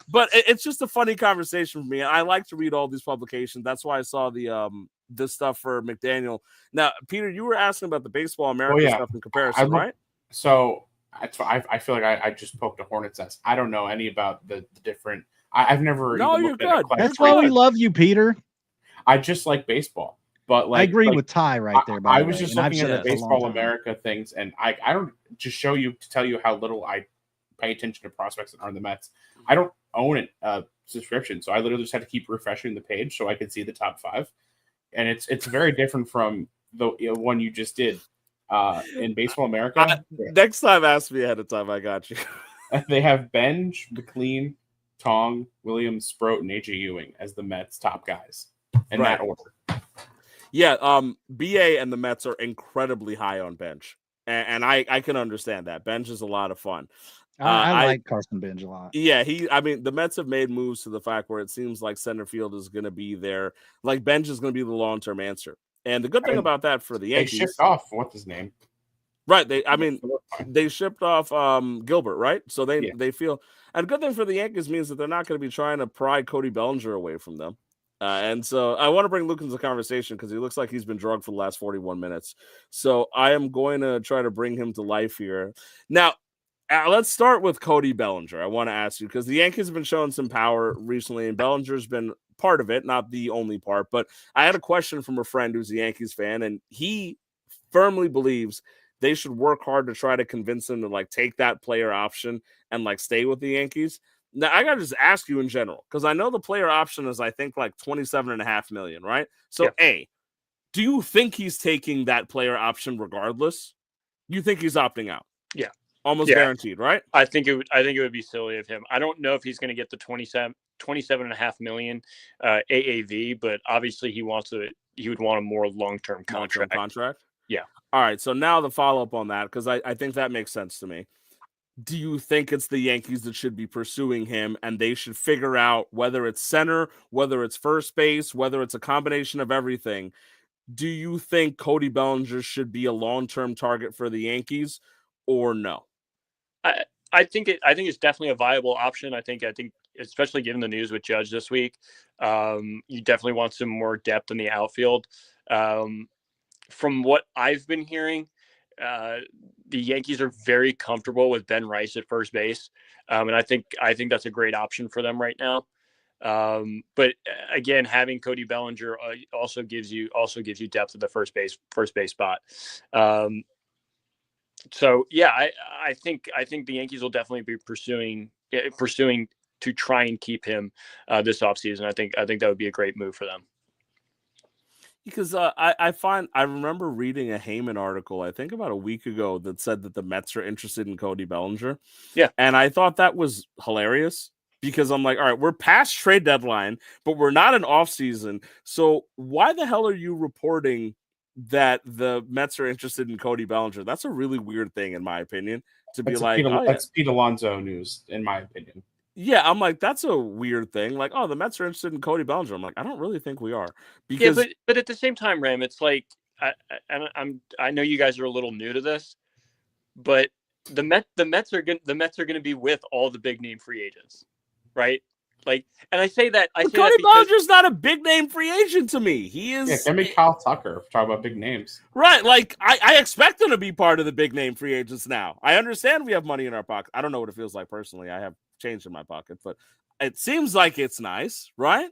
but it's just a funny conversation for me. I like to read all these publications. That's why I saw the stuff for McDaniel. Now, Peter, you were asking about the Baseball America stuff in comparison, right? So I feel like I just poked a hornet's nest. I don't know any about the different. I've never. No, even you're good. That's why we love you, Peter. I just like baseball, but like I agree with Ty right there. I was just looking at the Baseball America things, and I don't just to tell you how little I pay attention to prospects that are in the Mets. I don't own a subscription, so I literally just had to keep refreshing the page so I could see the top 5. And it's very different from the one you just did in Baseball America. Next time, ask me ahead of time. I got you. They have Benj, McLean, Tong, Williams, Sproat, and AJ Ewing as the Mets' top guys in that order. Yeah, BA and the Mets are incredibly high on Bench, and I can understand that. Bench is a lot of fun. I like Carson Bench a lot. Yeah, the Mets have made moves to the fact where it seems like center field is going to be there. Like Bench is going to be the long-term answer. And the good thing about that for the Yankees, they shipped off what's his name, right? They shipped off Gilbert, right? So they feel, and the good thing for the Yankees means that they're not going to be trying to pry Cody Bellinger away from them. And so I want to bring Luke into the conversation because he looks like he's been drugged for the last 41 minutes. So I am going to try to bring him to life here now. Let's start with Cody Bellinger. I want to ask you because the Yankees have been showing some power recently, and Bellinger's been part of it, not the only part. But I had a question from a friend who's a Yankees fan, and he firmly believes they should work hard to try to convince him to like take that player option and like stay with the Yankees. Now I gotta just ask you in general because I know the player option is I think like $27.5 million, right? So do you think he's taking that player option regardless? You think he's opting out? Yeah. Almost guaranteed, right? I think it would be silly of him. I don't know if he's going to get the 27.5 million AAV, but obviously he would want a more long-term contract. Yeah. All right. So now the follow-up on that, because I think that makes sense to me. Do you think it's the Yankees that should be pursuing him and they should figure out whether it's center, whether it's first base, whether it's a combination of everything? Do you think Cody Bellinger should be a long-term target for the Yankees or no? I think it's definitely a viable option. I think especially given the news with Judge this week, you definitely want some more depth in the outfield. From what I've been hearing, the Yankees are very comfortable with Ben Rice at first base, and I think that's a great option for them right now. But again, having Cody Bellinger also gives you depth at the first base spot. So yeah, I think the Yankees will definitely be pursuing to try and keep him this offseason. I think that would be a great move for them. Because I remember reading a Heyman article, I think about a week ago, that said that the Mets are interested in Cody Bellinger. Yeah. And I thought that was hilarious because I'm like, all right, we're past trade deadline, but we're not in off season. So why the hell are you reporting that the Mets are interested in Cody Bellinger? That's a really weird thing, in my opinion, to be like, that's Pete Alonso news, in my opinion. Yeah, I'm like, that's a weird thing. Like, oh, the Mets are interested in Cody Bellinger. I'm like, I don't really think we are. Because but at the same time, Ram, it's like I know you guys are a little new to this, but the Mets are going to be with all the big name free agents, right? Like, and I say that Cody Bellinger's not a big name free agent to me. He is. Yeah, give me Kyle Tucker. Talk about big names, right? Like, I expect him to be part of the big name free agents now. I understand we have money in our pocket. I don't know what it feels like personally. I have change in my pocket, but it seems like it's nice, right?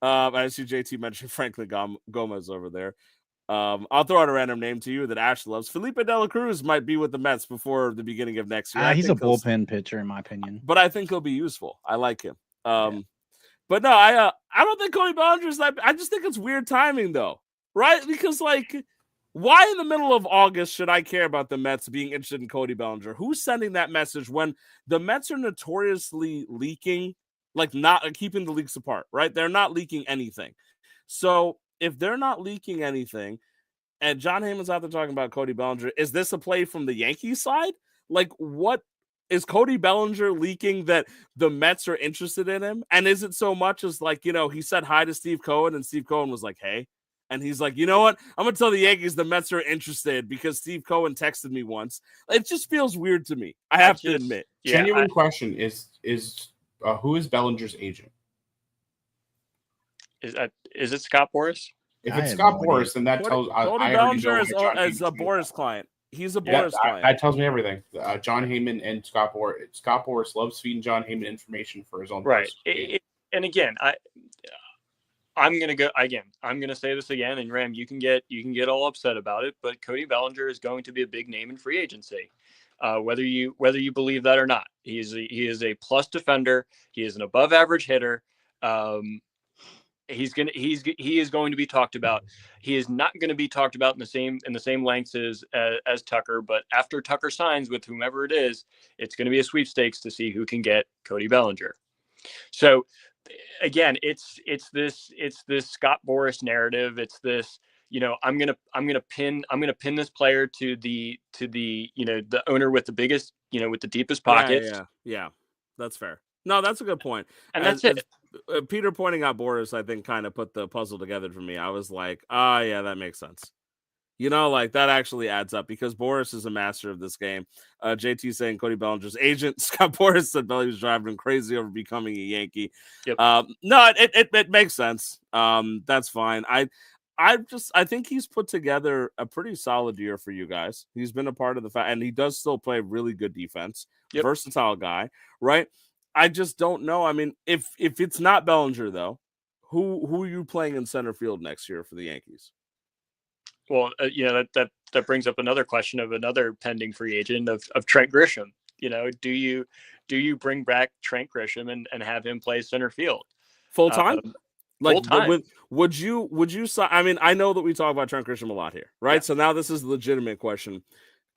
I see JT mentioned Franklin Gomez over there. I'll throw out a random name to you that Ash loves. Felipe De La Cruz might be with the Mets before the beginning of next year. He's a bullpen pitcher, in my opinion. But I think he'll be useful. I like him. But no, I don't think Cody Bellinger's that. I just think it's weird timing, though, right? Because like, why in the middle of August should I care about the Mets being interested in Cody Bellinger? Who's sending that message when the Mets are notoriously leaking, like not keeping the leaks apart, right? They're not leaking anything. So if they're not leaking anything, and John Heyman's out there talking about Cody Bellinger, is this a play from the Yankees side? Like, what? Is Cody Bellinger leaking that the Mets are interested in him? And is it so much as like, he said hi to Steve Cohen and Steve Cohen was like, hey. And he's like, you know what? I'm going to tell the Yankees the Mets are interested because Steve Cohen texted me once. It just feels weird to me. I have to admit. Genuine question is who is Bellinger's agent? Is it Scott Boras? If it's Scott Boras, then that tells Cody Bellinger is a Boras client. He's a Boras client. That tells me everything. John Heyman and Scott Boras. Scott Boras loves feeding John Heyman information for his own. Right. And again, I'm gonna say this again, and Ram, you can get all upset about it, but Cody Bellinger is going to be a big name in free agency, whether you believe that or not. He is a plus defender. He is an above average hitter. He is going to be talked about. He is not going to be talked about in the same lengths as Tucker. But after Tucker signs with whomever it is, it's going to be a sweepstakes to see who can get Cody Bellinger. So again, it's this Scott Boras narrative. It's this, I'm gonna pin this player to the the owner with the biggest, with the deepest pockets. Yeah, that's fair. No, that's a good point. And that's it. Peter pointing out Boras, I think, kind of put the puzzle together for me. I was like, yeah, that makes sense. Like that actually adds up because Boras is a master of this game. JT saying Cody Bellinger's agent. Scott Boras said Belly was driving him crazy over becoming a Yankee. Yep. No, it makes sense. That's fine. I think he's put together a pretty solid year for you guys. He's been a part of and he does still play really good defense. Yep. Versatile guy, right? I just don't know. I mean, if it's not Bellinger though, who are you playing in center field next year for the Yankees? Well, that brings up another question of another pending free agent of Trent Grisham. Do you bring back Trent Grisham and have him play center field full time? Full time. Would you? I mean, I know that we talk about Trent Grisham a lot here, right? Yeah. So now this is a legitimate question.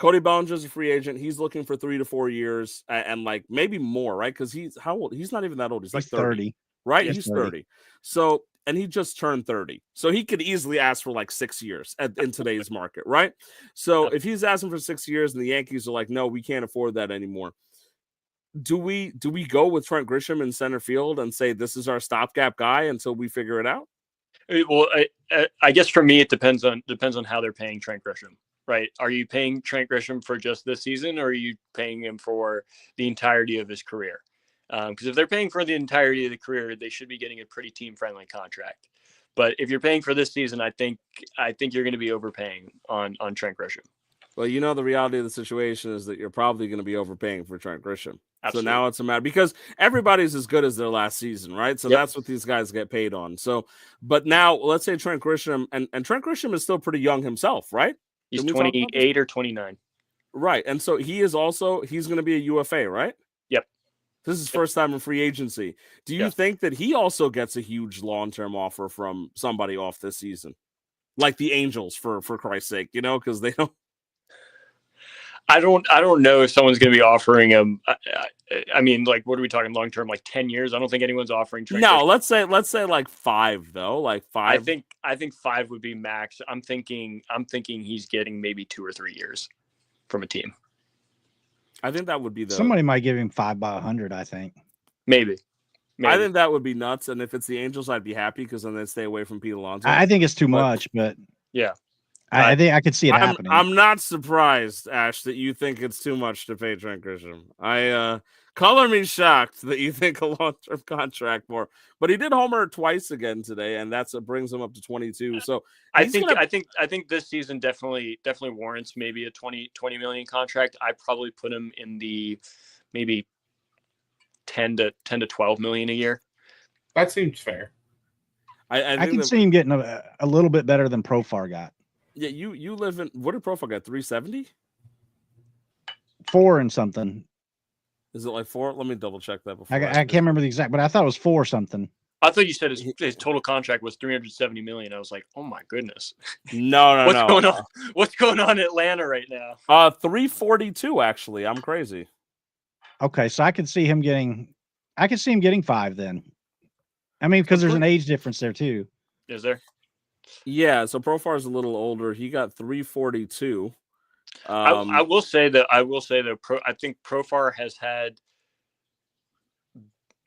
Cody Bellinger is a free agent. He's looking for 3 to 4 years and like maybe more, right? Because he's how old? He's not even that old. He's like 30. Right? He's 30. So, and he just turned 30. So he could easily ask for like 6 years in today's market, right? So if he's asking for 6 years and the Yankees are like, no, we can't afford that anymore. Do we go with Trent Grisham in center field and say this is our stopgap guy until we figure it out? Well, I guess for me, it depends on how they're paying Trent Grisham, right? Are you paying Trent Grisham for just this season, or are you paying him for the entirety of his career? Because if they're paying for the entirety of the career, they should be getting a pretty team-friendly contract. But if you're paying for this season, I think you're going to be overpaying on Trent Grisham. Well, the reality of the situation is that you're probably going to be overpaying for Trent Grisham. Absolutely. So now it's a matter because everybody's as good as their last season, right? So that's what these guys get paid on. So, but now let's say Trent Grisham, and Trent Grisham is still pretty young himself, right? He's 28 or 29. Right. And so he's going to be a UFA, right? Yep. This is first time in free agency. Do you think that he also gets a huge long-term offer from somebody off this season? Like the Angels, for Christ's sake, because they don't. I don't know if someone's going to be offering him. I mean, like, what are we talking long term? Like 10 years? I don't think anyone's offering. Trent Grisham. let's say like 5 though. Like 5. I think 5 would be max. I'm thinking he's getting maybe 2 or 3 years from a team. I think that would be somebody might give him 5 by 100. I think maybe. I think that would be nuts. And if it's the Angels, I'd be happy because then they stay away from Pete Alonso. I think it's too much, but yeah. I think I could see it happening. I'm not surprised, Ash, that you think it's too much to pay Trent Grisham. Color me shocked that you think a long-term contract more. But he did homer twice again today, and that's what brings him up to 22. So I think this season definitely warrants maybe a 20 million contract. I probably put him in the maybe 10 to 12 million a year. That seems fair. I can see him getting a little bit better than Profar got. Yeah, you live in, what did Profar get? 370? 4 and something. Is it like 4? Let me double check that before. I can't remember the exact, but I thought it was 4 something. I thought you said his total contract was $370 million. I was like, oh my goodness. No. What's going on? What's going on in Atlanta right now? 342 actually. I'm crazy. Okay, so I could see him getting 5 then. I mean, because there's an age difference there too. Is there? Yeah, so Profar's a little older. He got 342. I will say that I think Profar has had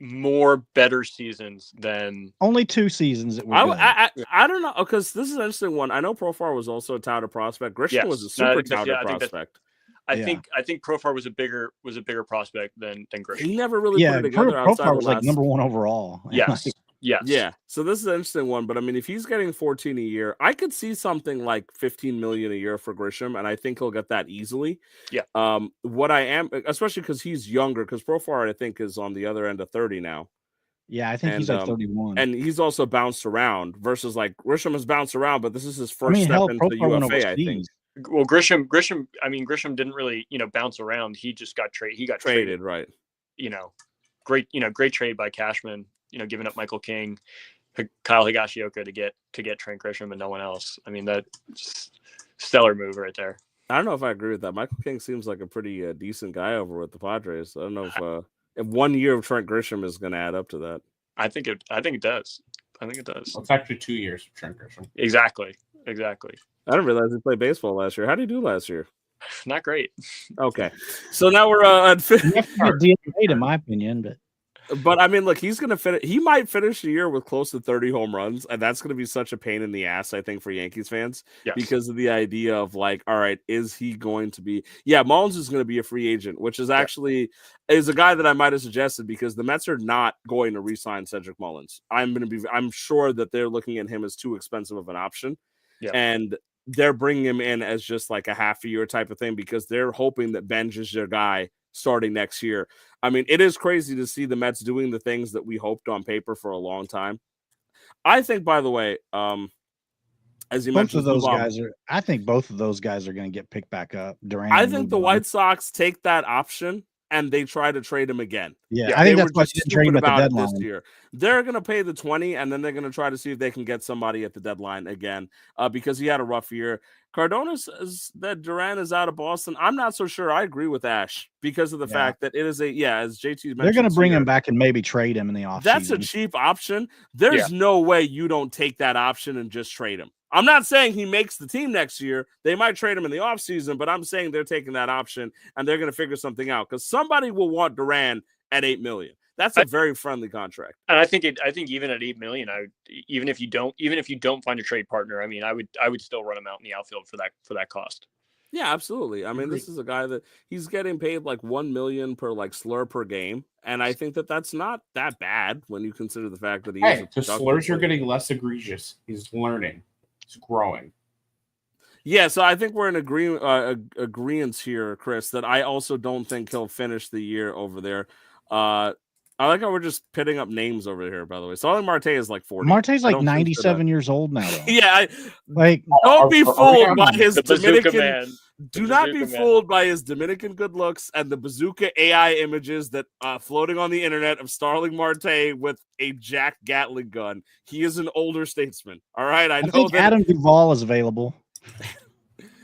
more better seasons than only 2 seasons that were I don't know, because this is an interesting one. I know Profar was also a touted prospect. Grisham was a super touted prospect. I think Profar was a bigger prospect than Grisham. He never really put it together. Profar was like number 1 overall. Yes. Yes. Yeah. So this is an interesting one, but I mean, if he's getting 14 a year, I could see something like 15 million a year for Grisham, and I think he'll get that easily. Yeah. What I am, especially because he's younger, because Profar I think is on the other end of 30 now. Yeah, I think he's like 31, and he's also bounced around. Versus like Grisham has bounced around, but this is his first step into the UFA. I think. Well, Grisham didn't really bounce around. He just got traded. He got traded, right? Great trade by Cashman. Giving up Michael King, Kyle Higashioka to get Trent Grisham and no one else. I mean, that's stellar move right there. I don't know if I agree with that. Michael King seems like a pretty decent guy over with the Padres. I don't know if 1 year of Trent Grisham is going to add up to that. I think it does. Well, it's actually 2 years of Trent Grisham. Exactly. I didn't realize he played baseball last year. How did he do last year? Not great. Okay, so now we're on DNA, in my opinion, But I mean, look, he's going to finish. He might finish the year with close to 30 home runs, and that's going to be such a pain in the ass, I think, for Yankees fans, because of the idea of like, all right, is he going to be? Yeah, Mullins is going to be a free agent, which is actually is a guy that I might have suggested because the Mets are not going to re-sign Cedric Mullins. I'm sure that they're looking at him as too expensive of an option, and they're bringing him in as just like a half a year type of thing because they're hoping that Benj is their guy starting next year. I mean, it is crazy to see the Mets doing the things that we hoped on paper for a long time. I think, by the way, as you mentioned, I think both of those guys are going to get picked back up. Durant. I think the White Sox take that option and they try to trade him again. Yeah, I think that's why they trade him at the deadline this year. They're going to pay the 20, and then they're going to try to see if they can get somebody at the deadline again because he had a rough year. Cardona says that Duran is out of Boston. I'm not so sure. I agree with Ash because of the fact that it is as JT mentioned, they're going to bring him back and maybe trade him in the offseason. That's a cheap option. There's no way you don't take that option and just trade him. I'm not saying he makes the team next year. They might trade him in the offseason, but I'm saying they're taking that option and they're going to figure something out because somebody will want Duran at $8 million. That's a very friendly contract. And I think even at $8 million, even if you don't find a trade partner, I mean, I would still run him out in the outfield for that cost. Yeah, absolutely. I mean, this is a guy that he's getting paid like $1 million per like slur per game, and I think that that's not that bad when you consider the fact that the slurs are getting less egregious. He's learning. It's growing. Yeah, so I think we're in agreement here, Chris, that I also don't think he'll finish the year over there. I like how we're just pitting up names over here, by the way. Starling Marte is like 40. Marte's like 97 years old now, though. Yeah, like don't be fooled by his Dominican man. Do not be fooled by his Dominican good looks and the bazooka AI images that floating on the internet of Starling Marte with a Jack Gatling gun. He is an older statesman. All right, I know think that Adam Duvall is available.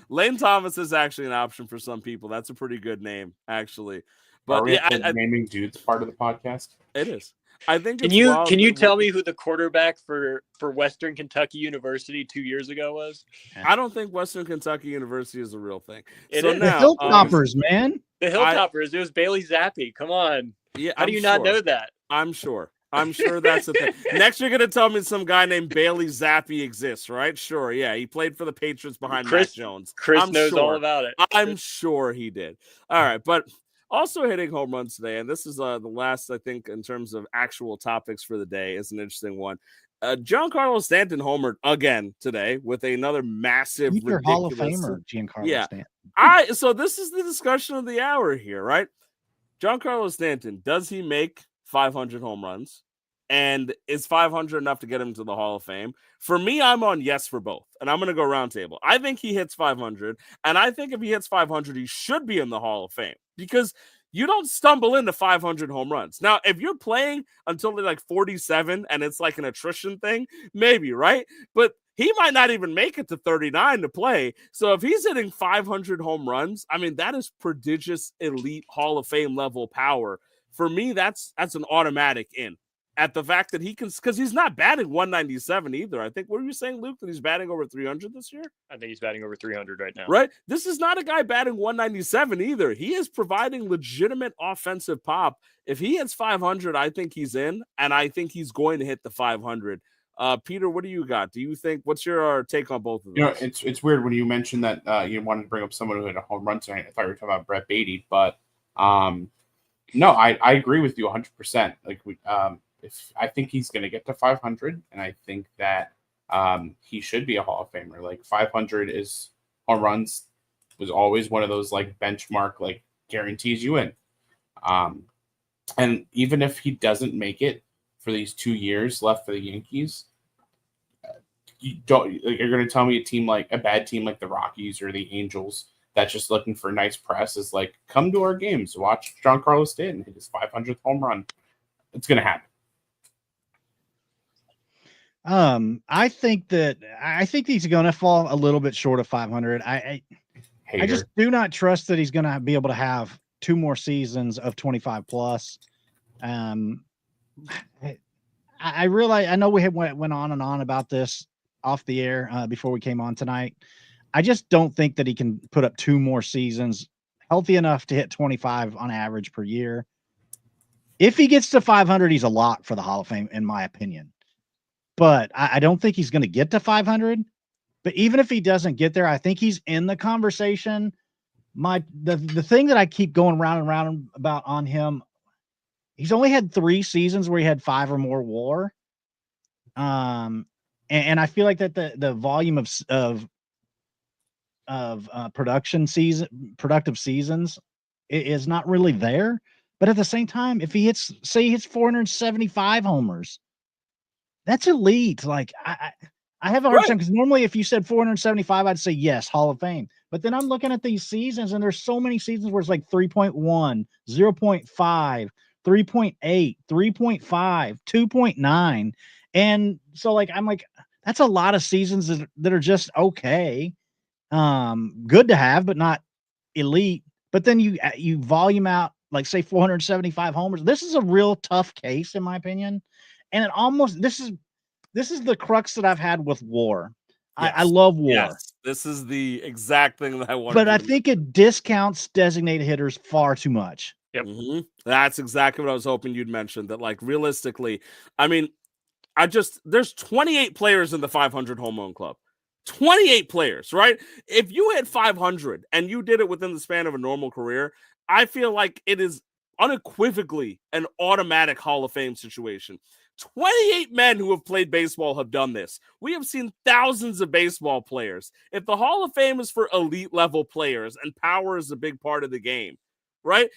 Lane Thomas is actually an option for some people. That's a pretty good name, actually. But are we naming dudes part of the podcast? It is. I think. Can you tell me who the quarterback for Western Kentucky University 2 years ago was? I don't think Western Kentucky University is a real thing. It is. The Hilltoppers, man. The Hilltoppers. It was Bailey Zappi. Come on. Yeah. How do you not know that? I'm sure that's the thing. Next, you're going to tell me some guy named Bailey Zappi exists, right? Sure. Yeah. He played for the Patriots behind Mac Jones. Chris knows all about it. I'm sure he did. All right. But also hitting home runs today, and this is the last, I think, in terms of actual topics for the day, is an interesting one. Giancarlo Stanton homered again today with another massive, ridiculous Hall of Famer, Giancarlo Stanton. So this is the discussion of the hour here, right? Giancarlo Stanton, does he make 500 home runs? And is 500 enough to get him to the Hall of Fame? For me, I'm on yes for both. And I'm going to go round table. I think he hits 500. And I think if he hits 500, he should be in the Hall of Fame because you don't stumble into 500 home runs. Now, if you're playing until they're like 47 and it's like an attrition thing, maybe, right? But he might not even make it to 39 to play. So if he's hitting 500 home runs, I mean, that is prodigious elite Hall of Fame level power. For me, that's an automatic in. At the fact that he can, because he's not batting 197 either. I think, what were you saying, Luke, that he's batting over 300 this year? I think he's batting over 300 right now. Right? This is not a guy batting 197 either. He is providing legitimate offensive pop. If he hits 500, I think he's in, and I think he's going to hit the 500. Peter, what do you got? Do you think, what's your take on both of those? You know, it's weird when you mentioned that you wanted to bring up someone who had a home run tonight. I thought you were talking about Brett Beatty, but no, I agree with you 100%. Like I think he's going to get to 500, and I think that he should be a Hall of Famer. Like 500 is home runs was always one of those like benchmark like guarantees you in. And even if he doesn't make it for these 2 years left for the Yankees, you're going to tell me a bad team like the Rockies or the Angels that's just looking for nice press is like, come to our games, watch Giancarlo Stanton hit his 500th home run. It's going to happen. I think he's going to fall a little bit short of 500. I just do not trust that he's going to be able to have 2 more seasons of 25 plus. I realize, I know we went on and on about this off the air before we came on tonight. I just don't think that he can put up 2 more seasons healthy enough to hit 25 on average per year. If he gets to 500, he's a lock for the Hall of Fame, in my opinion. But I don't think he's going to get to 500. But even if he doesn't get there, I think he's in the conversation. The thing that I keep going round and round about on him, he's only had 3 seasons where he had 5 or more WAR. And I feel like that the volume of productive seasons is not really there. But at the same time, if he hits 475 homers, that's elite. Like I have a hard time because normally if you said 475, I'd say yes, Hall of Fame. But then I'm looking at these seasons, and there's so many seasons where it's like 3.1, 0.5, 3.8, 3.5, 2.9. And so like I'm like, that's a lot of seasons that are just okay. Good to have, but not elite. But then you volume out, like say 475 homers. This is a real tough case, in my opinion. And it almost, this is the crux that I've had with WAR. Yes. I love WAR. Yes. This is the exact thing that I want. But I think it discounts designated hitters far too much. Yep. Mm-hmm. That's exactly what I was hoping you'd mention. That like realistically, I mean, there's 28 players in the 500 home run club. 28 players, right? If you hit 500 and you did it within the span of a normal career, I feel like it is unequivocally an automatic Hall of Fame situation. 28 men who have played baseball have done this. We have seen thousands of baseball players. If the Hall of Fame is for elite level players and power is a big part of the game, right?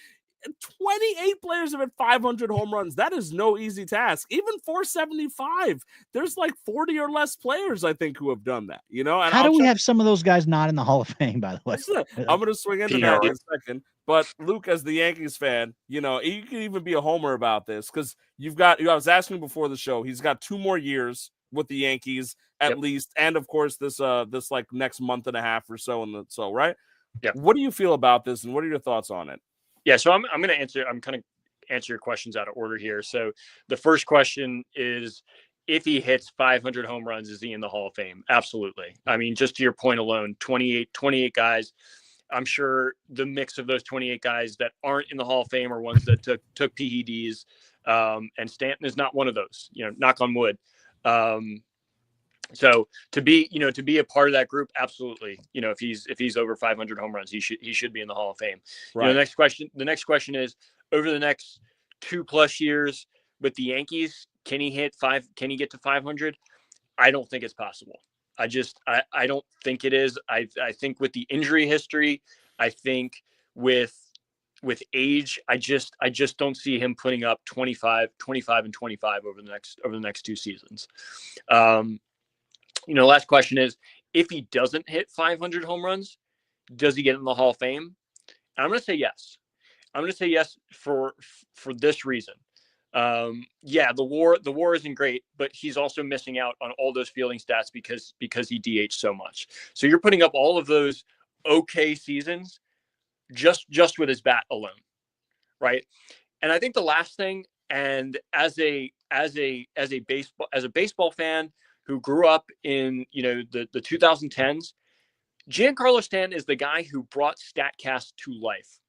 28 players have hit 500 home runs. That is no easy task. Even 475. There's like 40 or less players, I think, who have done that. You know, and how do we have some of those guys not in the Hall of Fame, by the way? I'm going to swing into that in a second. But Luke, as the Yankees fan, you know, you can even be a homer about this because I was asking before the show, he's got 2 more years with the Yankees at least. And of course, this like next month and a half or so. Right? Yeah. What do you feel about this? And what are your thoughts on it? Yeah. So I'm going to answer your questions out of order here. So the first question is, if he hits 500 home runs, is he in the Hall of Fame? Absolutely. I mean, just to your point alone, 28 guys. I'm sure the mix of those 28 guys that aren't in the Hall of Fame are ones that took PEDs, and Stanton is not one of those. You know, knock on wood. So to be a part of that group, absolutely. You know, if he's over 500 home runs, he should be in the Hall of Fame. Right. You know, the next question is, over the next 2+ years with the Yankees, can he get to 500? I don't think it's possible. I don't think it is. I think with the injury history, I think with with age, I just don't see him putting up 25 and 25 over the next 2 seasons. Last question is, if he doesn't hit 500 home runs, does he get in the Hall of Fame? And I'm going to say yes. I'm going to say yes for this reason. The WAR isn't great, but he's also missing out on all those fielding stats because he DH so much. So you're putting up all of those okay seasons just with his bat alone, right? And I think the last thing, and as a baseball fan who grew up in the 2010s, Giancarlo Stanton is the guy who brought Statcast to life.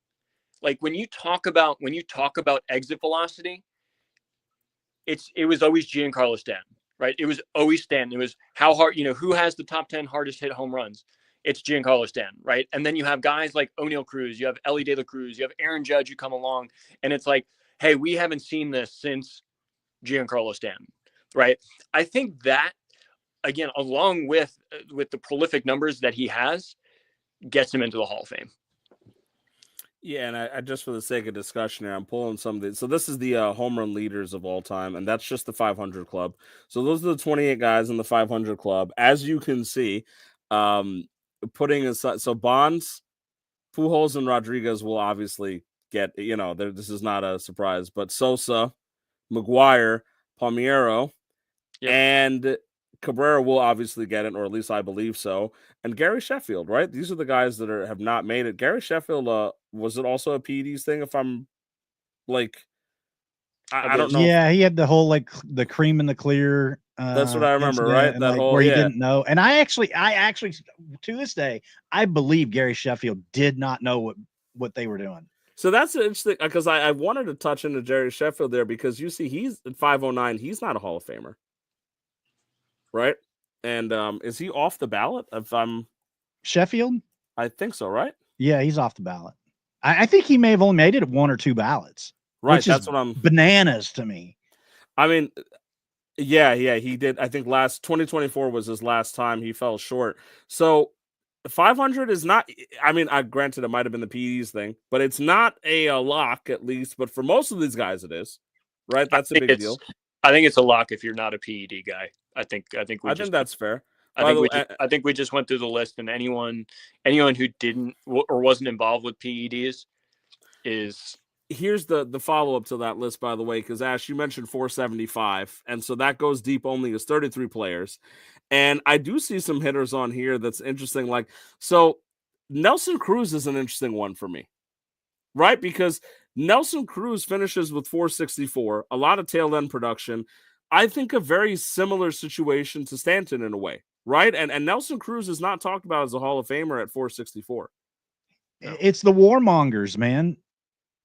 Like when you talk about exit velocity, it was always Giancarlo Stanton, right? It was always Stanton. It was how hard, who has the top 10 hardest hit home runs? It's Giancarlo Stanton, right? And then you have guys like O'Neal Cruz, you have Ellie De La Cruz, you have Aaron Judge who come along, and it's like, hey, we haven't seen this since Giancarlo Stanton, right? I think that, again, along with the prolific numbers that he has, gets him into the Hall of Fame. Yeah, and I just for the sake of discussion here, I'm pulling some of the. So this is the home run leaders of all time, and that's just the 500 club. So those are the 28 guys in the 500 club. As you can see, putting aside, so Bonds, Pujols, and Rodriguez will obviously get. This is not a surprise, but Sosa, McGuire, Palmeiro, and Cabrera will obviously get it, or at least I believe so. And Gary Sheffield, right? These are the guys that have not made it. Gary Sheffield, was it also a PEDs thing? If I'm like, I don't know. Yeah, he had the whole the cream in the clear. That's what I remember, right? That whole where he didn't know. And I actually to this day, I believe Gary Sheffield did not know what they were doing. So that's interesting because I wanted to touch into Gary Sheffield there because you see he's at 509. He's not a Hall of Famer. Right, and is he off the ballot? If I'm Sheffield, I think so. Right? Yeah, he's off the ballot. I think he may have only made it 1 or 2 ballots. Right, that's what I'm bananas to me. I mean, yeah, he did. I think 2024 was his last time. He fell short. So 500 is not. I mean, granted, it might have been the PEDs thing, but it's not a lock at least. But for most of these guys, it is. Right, that's a big deal. I think it's a lock if you're not a PED guy. I think that's fair. I think we just went through the list, and anyone who didn't or wasn't involved with PEDs is. Here's the follow-up to that list, by the way, because Ash, you mentioned 475, and so that goes deep only as 33 players. And I do see some hitters on here that's interesting. Like, so Nelson Cruz is an interesting one for me, right? Because Nelson Cruz finishes with 464, a lot of tail-end production. I think a very similar situation to Stanton in a way, right? And Nelson Cruz is not talked about as a Hall of Famer at 464. No. It's the warmongers, man.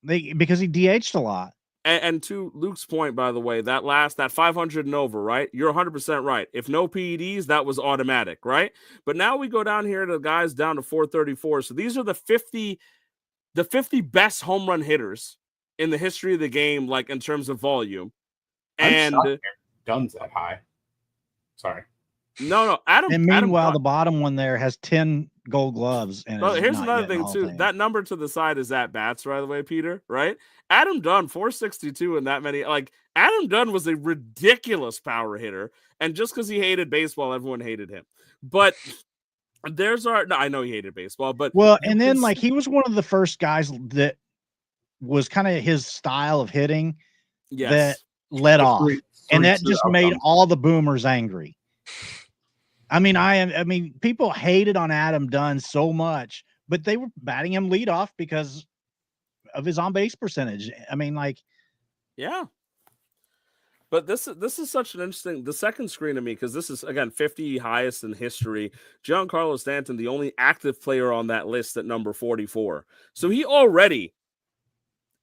Because he DH'd a lot. And to Luke's point, by the way, that 500 and over, right? You're 100% right. If no PEDs, that was automatic, right? But now we go down here to the guys down to 434. So these are the 50 best home run hitters in the history of the game, like in terms of volume. And Dunn's that high. Sorry. No, Adam. And meanwhile, Adam the bottom one there has 10 Gold Gloves. And here's another thing too. That number to the side is at bats, by the way, Peter. Right? Adam Dunn, 462, and that many. Like Adam Dunn was a ridiculous power hitter, and just because he hated baseball, everyone hated him. But I know he hated baseball, but and then he was one of the first guys that was kind of his style of hitting that let off, and that just made all the boomers angry. I mean, people hated on Adam Dunn so much, but they were batting him leadoff because of his on-base percentage. I mean, yeah. But this is such an interesting, the second screen to me, because this is, again, 50 highest in history. Giancarlo Stanton, the only active player on that list at number 44. So he already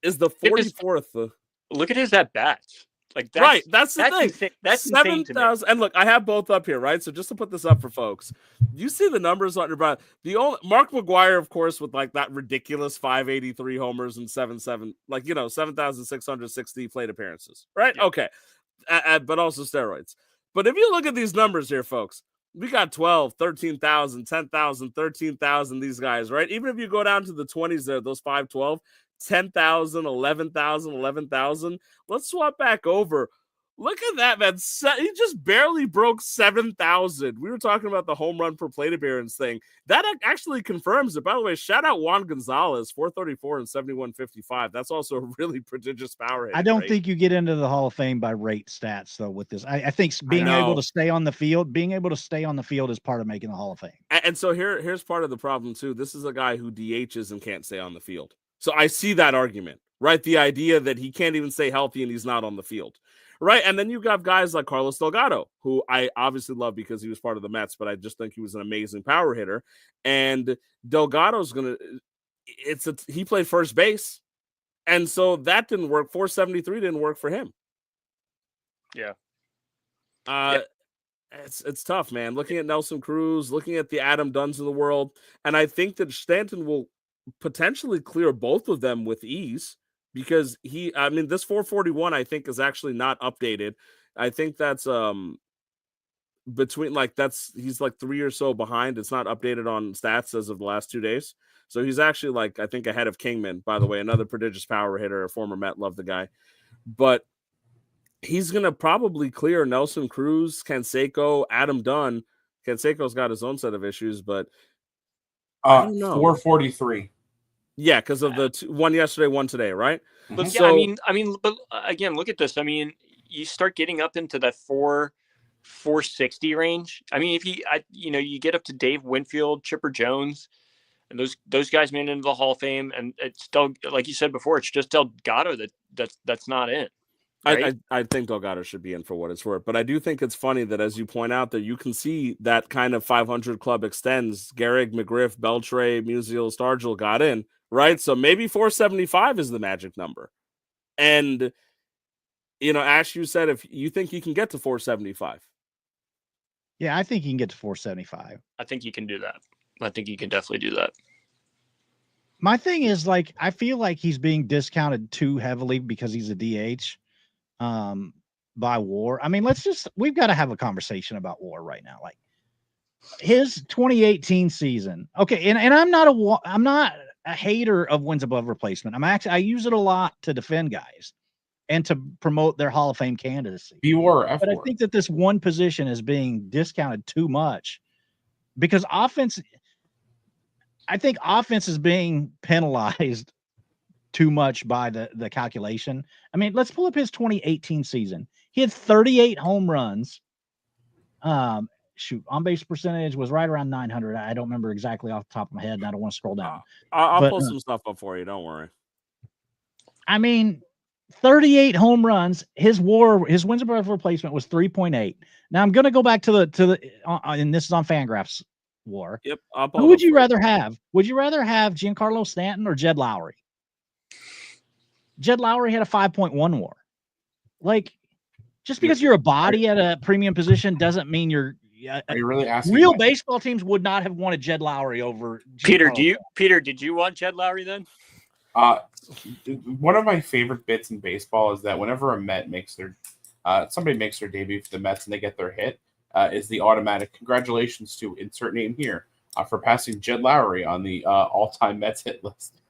is the 44th. Look at his at-bats. That's the thing. Insane. That's 7,000. And look, I have both up here, right? So just to put this up for folks, you see the numbers on your bot. The only Mark McGuire, of course, with that ridiculous 583 homers and 7,660 plate appearances, right? Yeah. Okay, but also steroids. But if you look at these numbers here, folks, we got 12, 13,000, 10,000, 13,000. These guys, right? Even if you go down to the 20s, there, those 512. 10,000, 11,000, 11,000. Let's swap back over. Look at that, man. He just barely broke 7,000. We were talking about the home run per plate appearance thing. That actually confirms it. By the way, shout out Juan Gonzalez, 434 and 71.55. That's also a really prodigious power hit. I don't think you get into the Hall of Fame by rate stats, though, with this. I think being able to stay on the field is part of making the Hall of Fame. And so here's part of the problem, too. This is a guy who DHs and can't stay on the field. So I see that argument, right? The idea that he can't even stay healthy and he's not on the field. Right, and then you got guys like Carlos Delgado, who I obviously love because he was part of the Mets, but I just think he was an amazing power hitter. And Delgado's he played first base, and so that didn't work. 473 didn't work for him. Yeah, it's tough, man. Looking at Nelson Cruz, looking at the Adam Dunns of the world, and I think that Stanton will potentially clear both of them with ease. Because this 441, I think, is actually not updated. I think that's he's like 3 or so behind. It's not updated on stats as of the last 2 days. So he's actually I think ahead of Kingman, by the way, another prodigious power hitter, a former Met, love the guy. But he's going to probably clear Nelson Cruz, Canseco, Adam Dunn. Canseco's got his own set of issues, but I don't know. 443. Yeah, because of the one yesterday, one today, right? But yeah, but again, look at this. I mean, you start getting up into that 460 range. I mean, if you get up to Dave Winfield, Chipper Jones, and those guys made it into the Hall of Fame, and it's still, like you said before, it's just Delgado that's not in. Right? I think Delgado should be in for what it's worth, but I do think it's funny that, as you point out, that you can see that kind of 500 club extends. Gehrig, McGriff, Beltray, Musial, Stargell got in. Right, so maybe 475 is the magic number. And, Ash, you said if you think you can get to 475. Yeah, I think you can get to 475. I think you can do that. I think you can definitely do that. My thing is, I feel like he's being discounted too heavily because he's a DH by WAR. I mean, we've got to have a conversation about WAR right now. Like, his 2018 season. Okay, and I'm not a hater of wins above replacement. I use it a lot to defend guys and to promote their Hall of Fame candidacy. But I think that this one position is being discounted too much because offense is being penalized too much by the calculation. I mean, let's pull up his 2018 season. He had 38 home runs. On base percentage was right around 900. I don't remember exactly off the top of my head, and I don't want to scroll down. I'll pull some stuff up for you. Don't worry. I mean, 38 home runs. His wins above replacement was 3.8. Now I'm going to go back to the and this is on Fangraphs WAR. Yep. Who would you rather have? Would you rather have Giancarlo Stanton or Jed Lowry? Jed Lowry had a 5.1 WAR. Just because you're a body at a premium position doesn't mean you're. Are you really asking? Real baseball teams would not have wanted Jed Lowry over Peter. Did you want Jed Lowry then? One of my favorite bits in baseball is that whenever a Met somebody makes their debut for the Mets and they get their hit, is the automatic congratulations to insert name here for passing Jed Lowry on the all-time Mets hit list.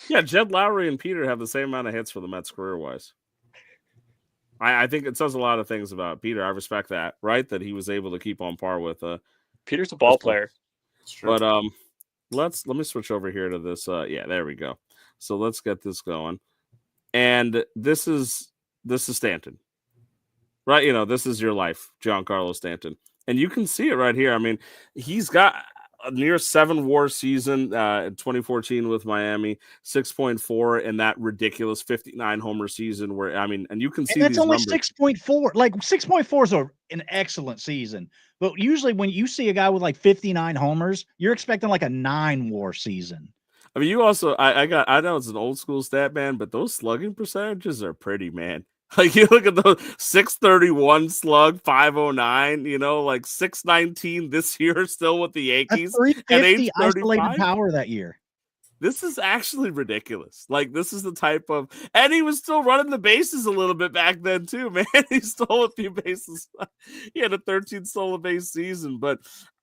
Yeah, Jed Lowry and Peter have the same amount of hits for the Mets career-wise. I think it says a lot of things about Peter. I respect that, right? That he was able to keep on par with. Peter's a ball player. But let me switch over here to this. Yeah, there we go. So let's get this going. And this is Stanton, right? This is your life, Giancarlo Stanton, and you can see it right here. I mean, he's got a near 7 WAR season in 2014 with Miami, 6.4 in that ridiculous 59 homer season where, and you can see that's these only numbers. 6.4. 6.4 is an excellent season. But usually when you see a guy with 59 homers, you're expecting a 9 WAR season. I mean, you also, I know it's an old school stat, man, but those slugging percentages are pretty, man. You look at the 631 slug, 509, 619 this year still with the Yankees. 350 isolated power that year. This is actually ridiculous. This is the type of, and he was still running the bases a little bit back then too, man. He stole a few bases. He had a 13 stolen base season, but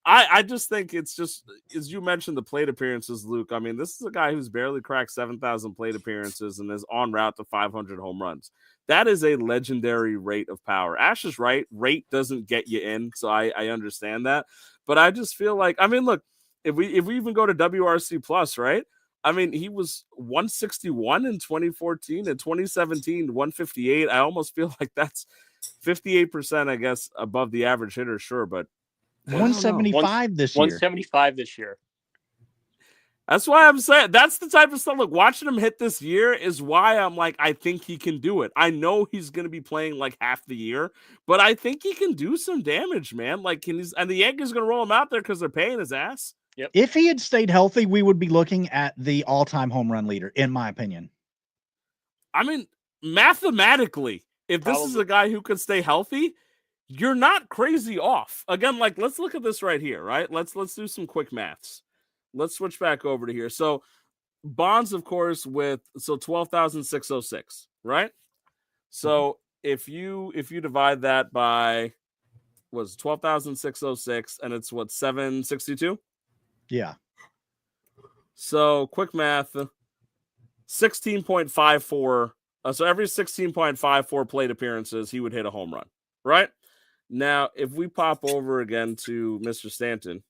I just think it's just, as you mentioned, the plate appearances, Luke. I mean, this is a guy who's barely cracked 7,000 plate appearances and is en route to 500 home runs. That is a legendary rate of power. Ash is right. Rate doesn't get you in, so I understand that. But I just feel like, I mean, look, if we even go to WRC plus, right? I mean, he was 161 in 2014 and 2017, 158. I almost feel like that's 58%, I guess, above the average hitter, sure, but 175 this year. 175 this year. That's why I'm saying that's the type of stuff. Look, watching him hit this year is why I'm like, I think he can do it. I know he's going to be playing like half the year, but I think he can do some damage, man. Like, and the Yankees are going to roll him out there because they're paying his ass. Yep. If he had stayed healthy, we would be looking at the all-time home run leader, in my opinion. I mean, mathematically, if this is a guy who could stay healthy, you're not crazy off. Again, like, let's look at this right here, right? Let's do some quick maths. Let's switch back over to here. So Bonds, of course, with 12,606, right? So if you divide that by was 12,606 and it's what, 762? Yeah. So quick math, 16.54. So every 16.54 plate appearances, he would hit a home run, right? Now, if we pop over again to Mr. Stanton,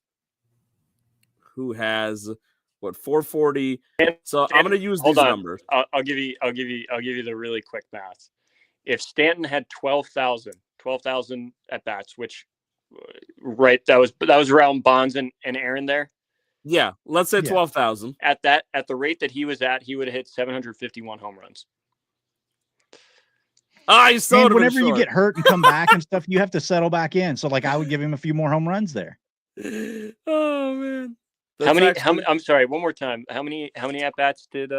who has what, 440. So I'm going to use these numbers. I'll give you the really quick math. If Stanton had 12,000 at bats, which right, that was around Bonds and Aaron there. Yeah, let's say 12,000. At the rate that he was at, he would have hit 751 home runs. You still whenever you get hurt and come back and stuff, you have to settle back in. So, like, I would give him a few more home runs there. Oh man. How many? I'm sorry. One more time. How many at bats did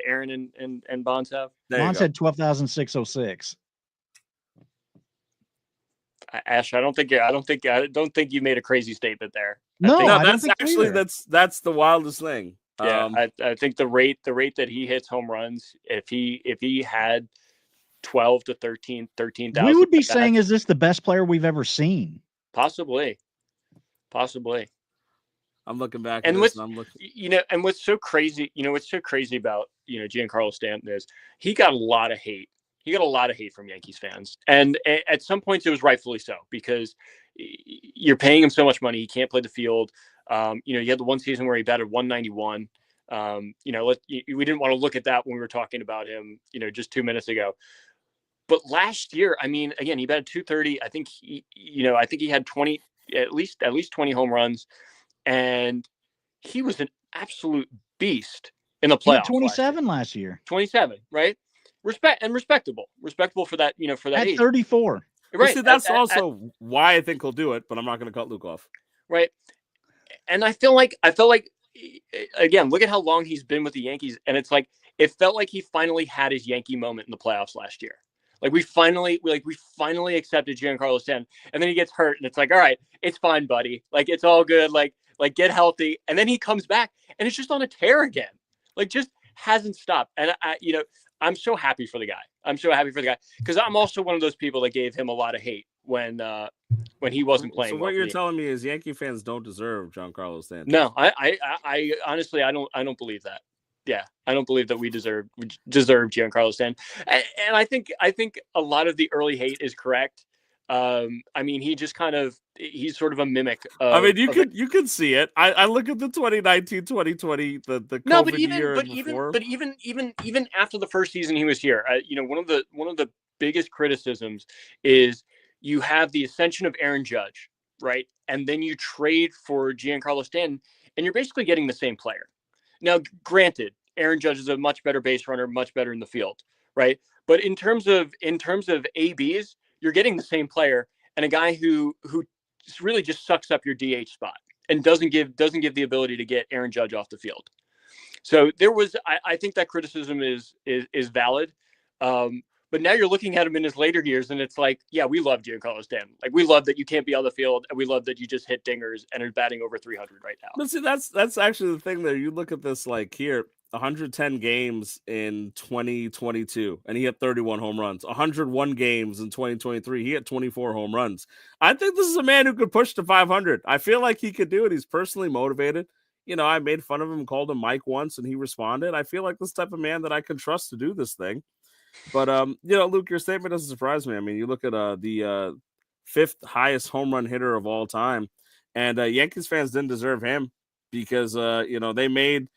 Aaron and Bonds have? Bonds had 12,606. Ash, I don't think you made a crazy statement there. That's actually that's the wildest thing. Yeah, I think the rate that he hits home runs, if he had 12 to 13,000, we would be saying, is this the best player we've ever seen? Possibly. I'm looking back and what's so crazy, about, Giancarlo Stanton is he got a lot of hate. He got a lot of hate from Yankees fans. And at some points it was rightfully so, because you're paying him so much money. He can't play the field. You had the one season where he batted 191. We didn't want to look at that when we were talking about him, just 2 minutes ago. But last year, I mean, again, he batted 230. I think he had 20, at least 20 home runs. And he was an absolute beast in the playoffs. 27 last year. 27, right? Respectable for that, for that at age. 34. Right. See, that's also why I think he'll do it, but I'm not going to cut Luke off. Right. And I felt like, again, look at how long he's been with the Yankees. And it's like, it felt like he finally had his Yankee moment in the playoffs last year. Like we finally accepted Giancarlo Stanton, and then he gets hurt and it's like, all right, it's fine, buddy. Like, it's all good. Like get healthy. And then he comes back and it's just on a tear again. Like, just hasn't stopped. And I'm so happy for the guy. Because I'm also one of those people that gave him a lot of hate when he wasn't playing. So what you're telling me is Yankee fans don't deserve Giancarlo Stanton. No, I honestly, I don't believe that. Yeah, I don't believe that we deserve Giancarlo Stanton. And I think a lot of the early hate is correct. I mean, he's sort of a mimic of, I mean, you could see it. I look at the 2019, 2020, the COVID year before. But even after the first season he was here, one of the biggest criticisms is you have the ascension of Aaron Judge, right? And then you trade for Giancarlo Stanton, and you're basically getting the same player. Now, granted, Aaron Judge is a much better base runner, much better in the field, right? But in terms of ABs, you're getting the same player and a guy who really just sucks up your DH spot and doesn't give the ability to get Aaron Judge off the field. So I think that criticism is valid. But now you're looking at him in his later years, and it's like, yeah, we love Giancarlo Stanton. Like, we love that you can't be on the field, and we love that you just hit dingers and are batting over 300 right now. But see, that's actually the thing there. You look at this, like, here, 110 games in 2022, and he hit 31 home runs. 101 games in 2023, he hit 24 home runs. I think this is a man who could push to 500. I feel like he could do it. He's personally motivated. I made fun of him, called him Mike once, and he responded. I feel like this type of man that I can trust to do this thing. But, Luke, your statement doesn't surprise me. I mean, you look at the fifth highest home run hitter of all time, and Yankees fans didn't deserve him because, they made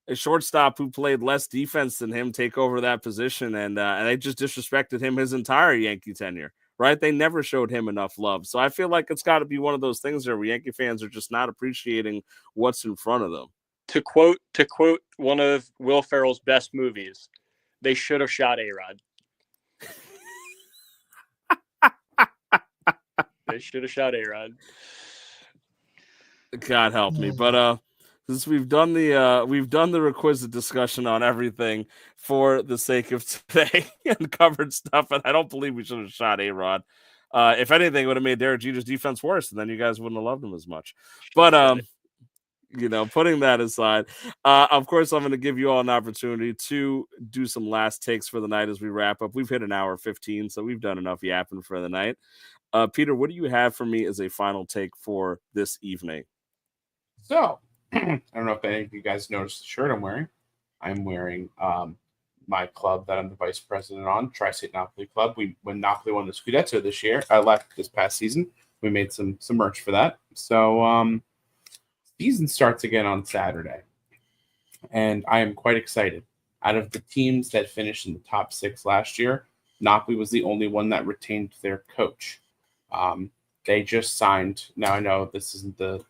a shortstop who played less defense than him take over that position, and they just disrespected him his entire Yankee tenure, right? They never showed him enough love. So I feel like it's got to be one of those things where Yankee fans are just not appreciating what's in front of them. To quote one of Will Ferrell's best movies, they should have shot A-Rod. They should have shot A-Rod. God help me, but since we've done the requisite discussion on everything for the sake of today and covered stuff, and I don't believe we should have shot A-Rod. If anything, it would have made Derek Jeter's defense worse, and then you guys wouldn't have loved him as much. But putting that aside, of course, I'm going to give you all an opportunity to do some last takes for the night as we wrap up. We've hit an hour 15, so we've done enough yapping for the night. Peter, what do you have for me as a final take for this evening? So, I don't know if any of you guys noticed the shirt I'm wearing. I'm wearing my club that I'm the vice president on, Tri-State Napoli Club. When Napoli won the Scudetto this past season, we made some merch for that. So, season starts again on Saturday, and I am quite excited. Out of the teams that finished in the top 6 last year, Napoli was the only one that retained their coach. They just signed. Now I know this isn't the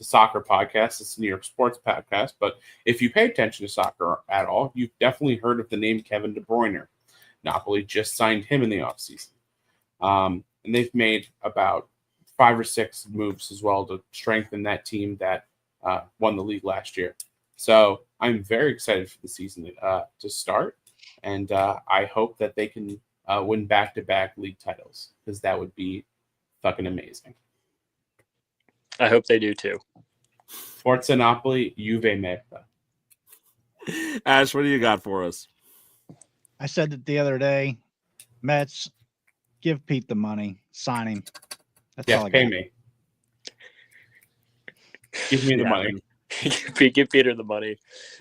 soccer podcast, it's a New York sports podcast, but if you pay attention to soccer at all, you've definitely heard of the name Kevin De Bruyne. Napoli just signed him in the offseason. And they've made about 5 or 6 moves as well to strengthen that team that won the league last year. So I'm very excited for the season to start, and I hope that they can win back-to-back league titles, because that would be fucking amazing. I hope they do too. Forza Napoli, Juve Merda. Ash, what do you got for us? I said that the other day. Mets, give Pete the money. Sign him. That's all I pay got. me. Give me the money. Give Peter the money.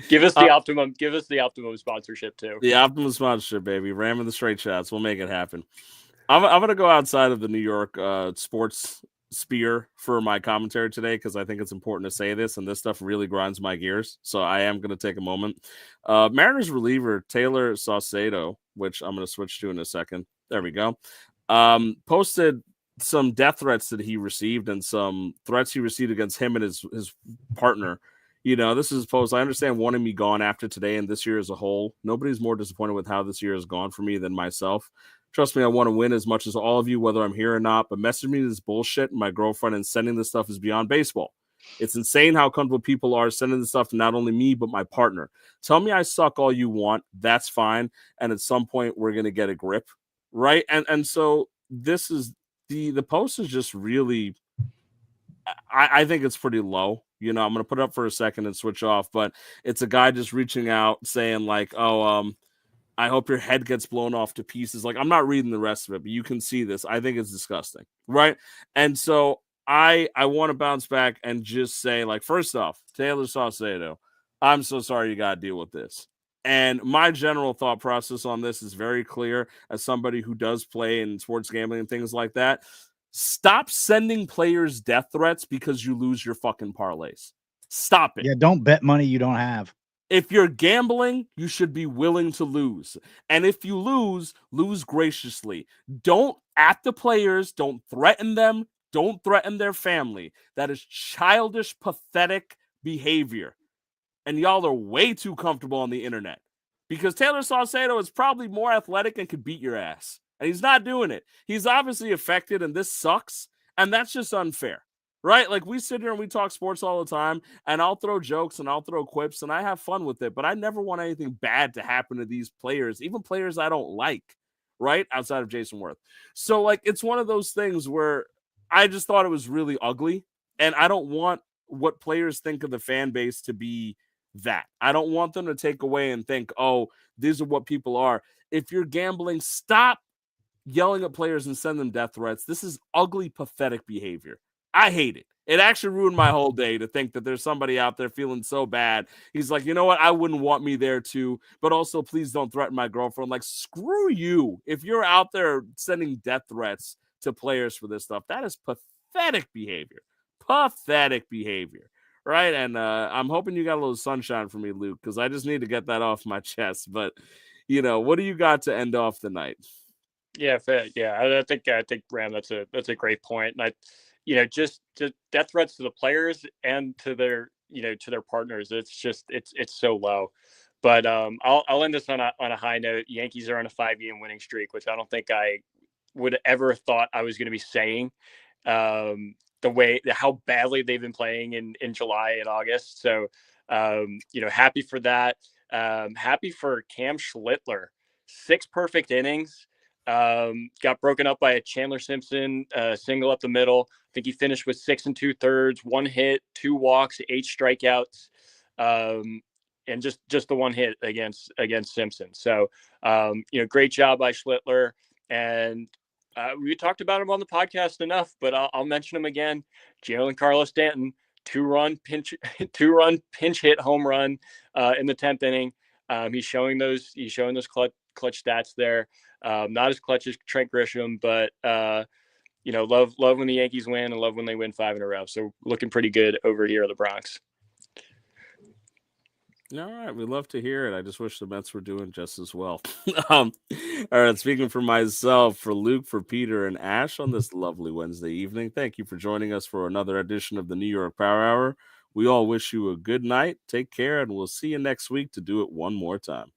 Give us the optimum. Give us the optimum sponsorship too. The optimum sponsorship, baby. Ramming the straight shots. We'll make it happen. I'm going to go outside of the New York sports sphere for my commentary today, because I think it's important to say this, and this stuff really grinds my gears. So I am going to take a moment. Mariners reliever Taylor Saucedo, which I'm going to switch to in a second. There we go. Posted some death threats that he received, and some threats he received against him and his partner. This is post. I understand wanting me gone after today and this year as a whole. Nobody's more disappointed with how this year has gone for me than myself. Trust me, I want to win as much as all of you, whether I'm here or not, but message me this bullshit and my girlfriend, and sending this stuff is beyond baseball. It's insane how comfortable people are sending this stuff to not only me, but my partner. Tell me I suck all you want. That's fine. And at some point, we're going to get a grip, right? And so this is the post is just really, I think it's pretty low. I'm going to put it up for a second and switch off, but it's a guy just reaching out saying like, I hope your head gets blown off to pieces. Like, I'm not reading the rest of it, but you can see this. I think it's disgusting, right? And so I want to bounce back and just say, like, first off, Taylor Saucedo, I'm so sorry you got to deal with this. And my general thought process on this is very clear as somebody who does play in sports gambling and things like that. Stop sending players death threats because you lose your fucking parlays. Stop it. Yeah, don't bet money you don't have. If you're gambling, you should be willing to lose. And if you lose graciously. Don't at the players. Don't threaten them. Don't threaten their family. That is childish, pathetic behavior. And y'all are way too comfortable on the internet. Because Taylor Saucedo is probably more athletic and could beat your ass. And he's not doing it. He's obviously affected, and this sucks. And that's just unfair. Right? Like, we sit here and we talk sports all the time, and I'll throw jokes and I'll throw quips and I have fun with it, but I never want anything bad to happen to these players, even players I don't like, right? Outside of Jason Worth. So, like, it's one of those things where I just thought it was really ugly, and I don't want what players think of the fan base to be that. I don't want them to take away and think, oh, these are what people are. If you're gambling, stop yelling at players and send them death threats. This is ugly, pathetic behavior. I hate it. It actually ruined my whole day to think that there's somebody out there feeling so bad. He's like, you know what? I wouldn't want me there too, but also please don't threaten my girlfriend. Like, screw you. If you're out there sending death threats to players for this stuff, that is pathetic behavior. Pathetic behavior. Right? And I'm hoping you got a little sunshine for me, Luke, because I just need to get that off my chest. But, what do you got to end off the night? Yeah, fair. Yeah, I think Ram, that's a great point. And just death threats to the players and to their partners. It's so low. But I'll end this on a high note. Yankees are on a 5-game winning streak, which I don't think I would ever thought I was going to be saying. How badly they've been playing in July and August. So happy for that. Happy for Cam Schlittler. 6 perfect innings. Got broken up by a Chandler Simpson single up the middle. I think he finished with 6 2/3, 1 hit, 2 walks, 8 strikeouts, and just the 1 hit against Simpson. So great job by Schlittler. And we talked about him on the podcast enough, but I'll mention him again. Giancarlo Stanton, 2-run pinch hit home run in the 10th inning. He's showing those clutch stats there. Not as clutch as Trent Grisham, but love when the Yankees win and love when they win 5 in a row. So looking pretty good over here in the Bronx. All right, we love to hear it. I just wish the Mets were doing just as well. All right, speaking for myself, for Luke, for Peter, and Ash on this lovely Wednesday evening, thank you for joining us for another edition of the New York Power Hour. We all wish you a good night. Take care, and we'll see you next week to do it one more time.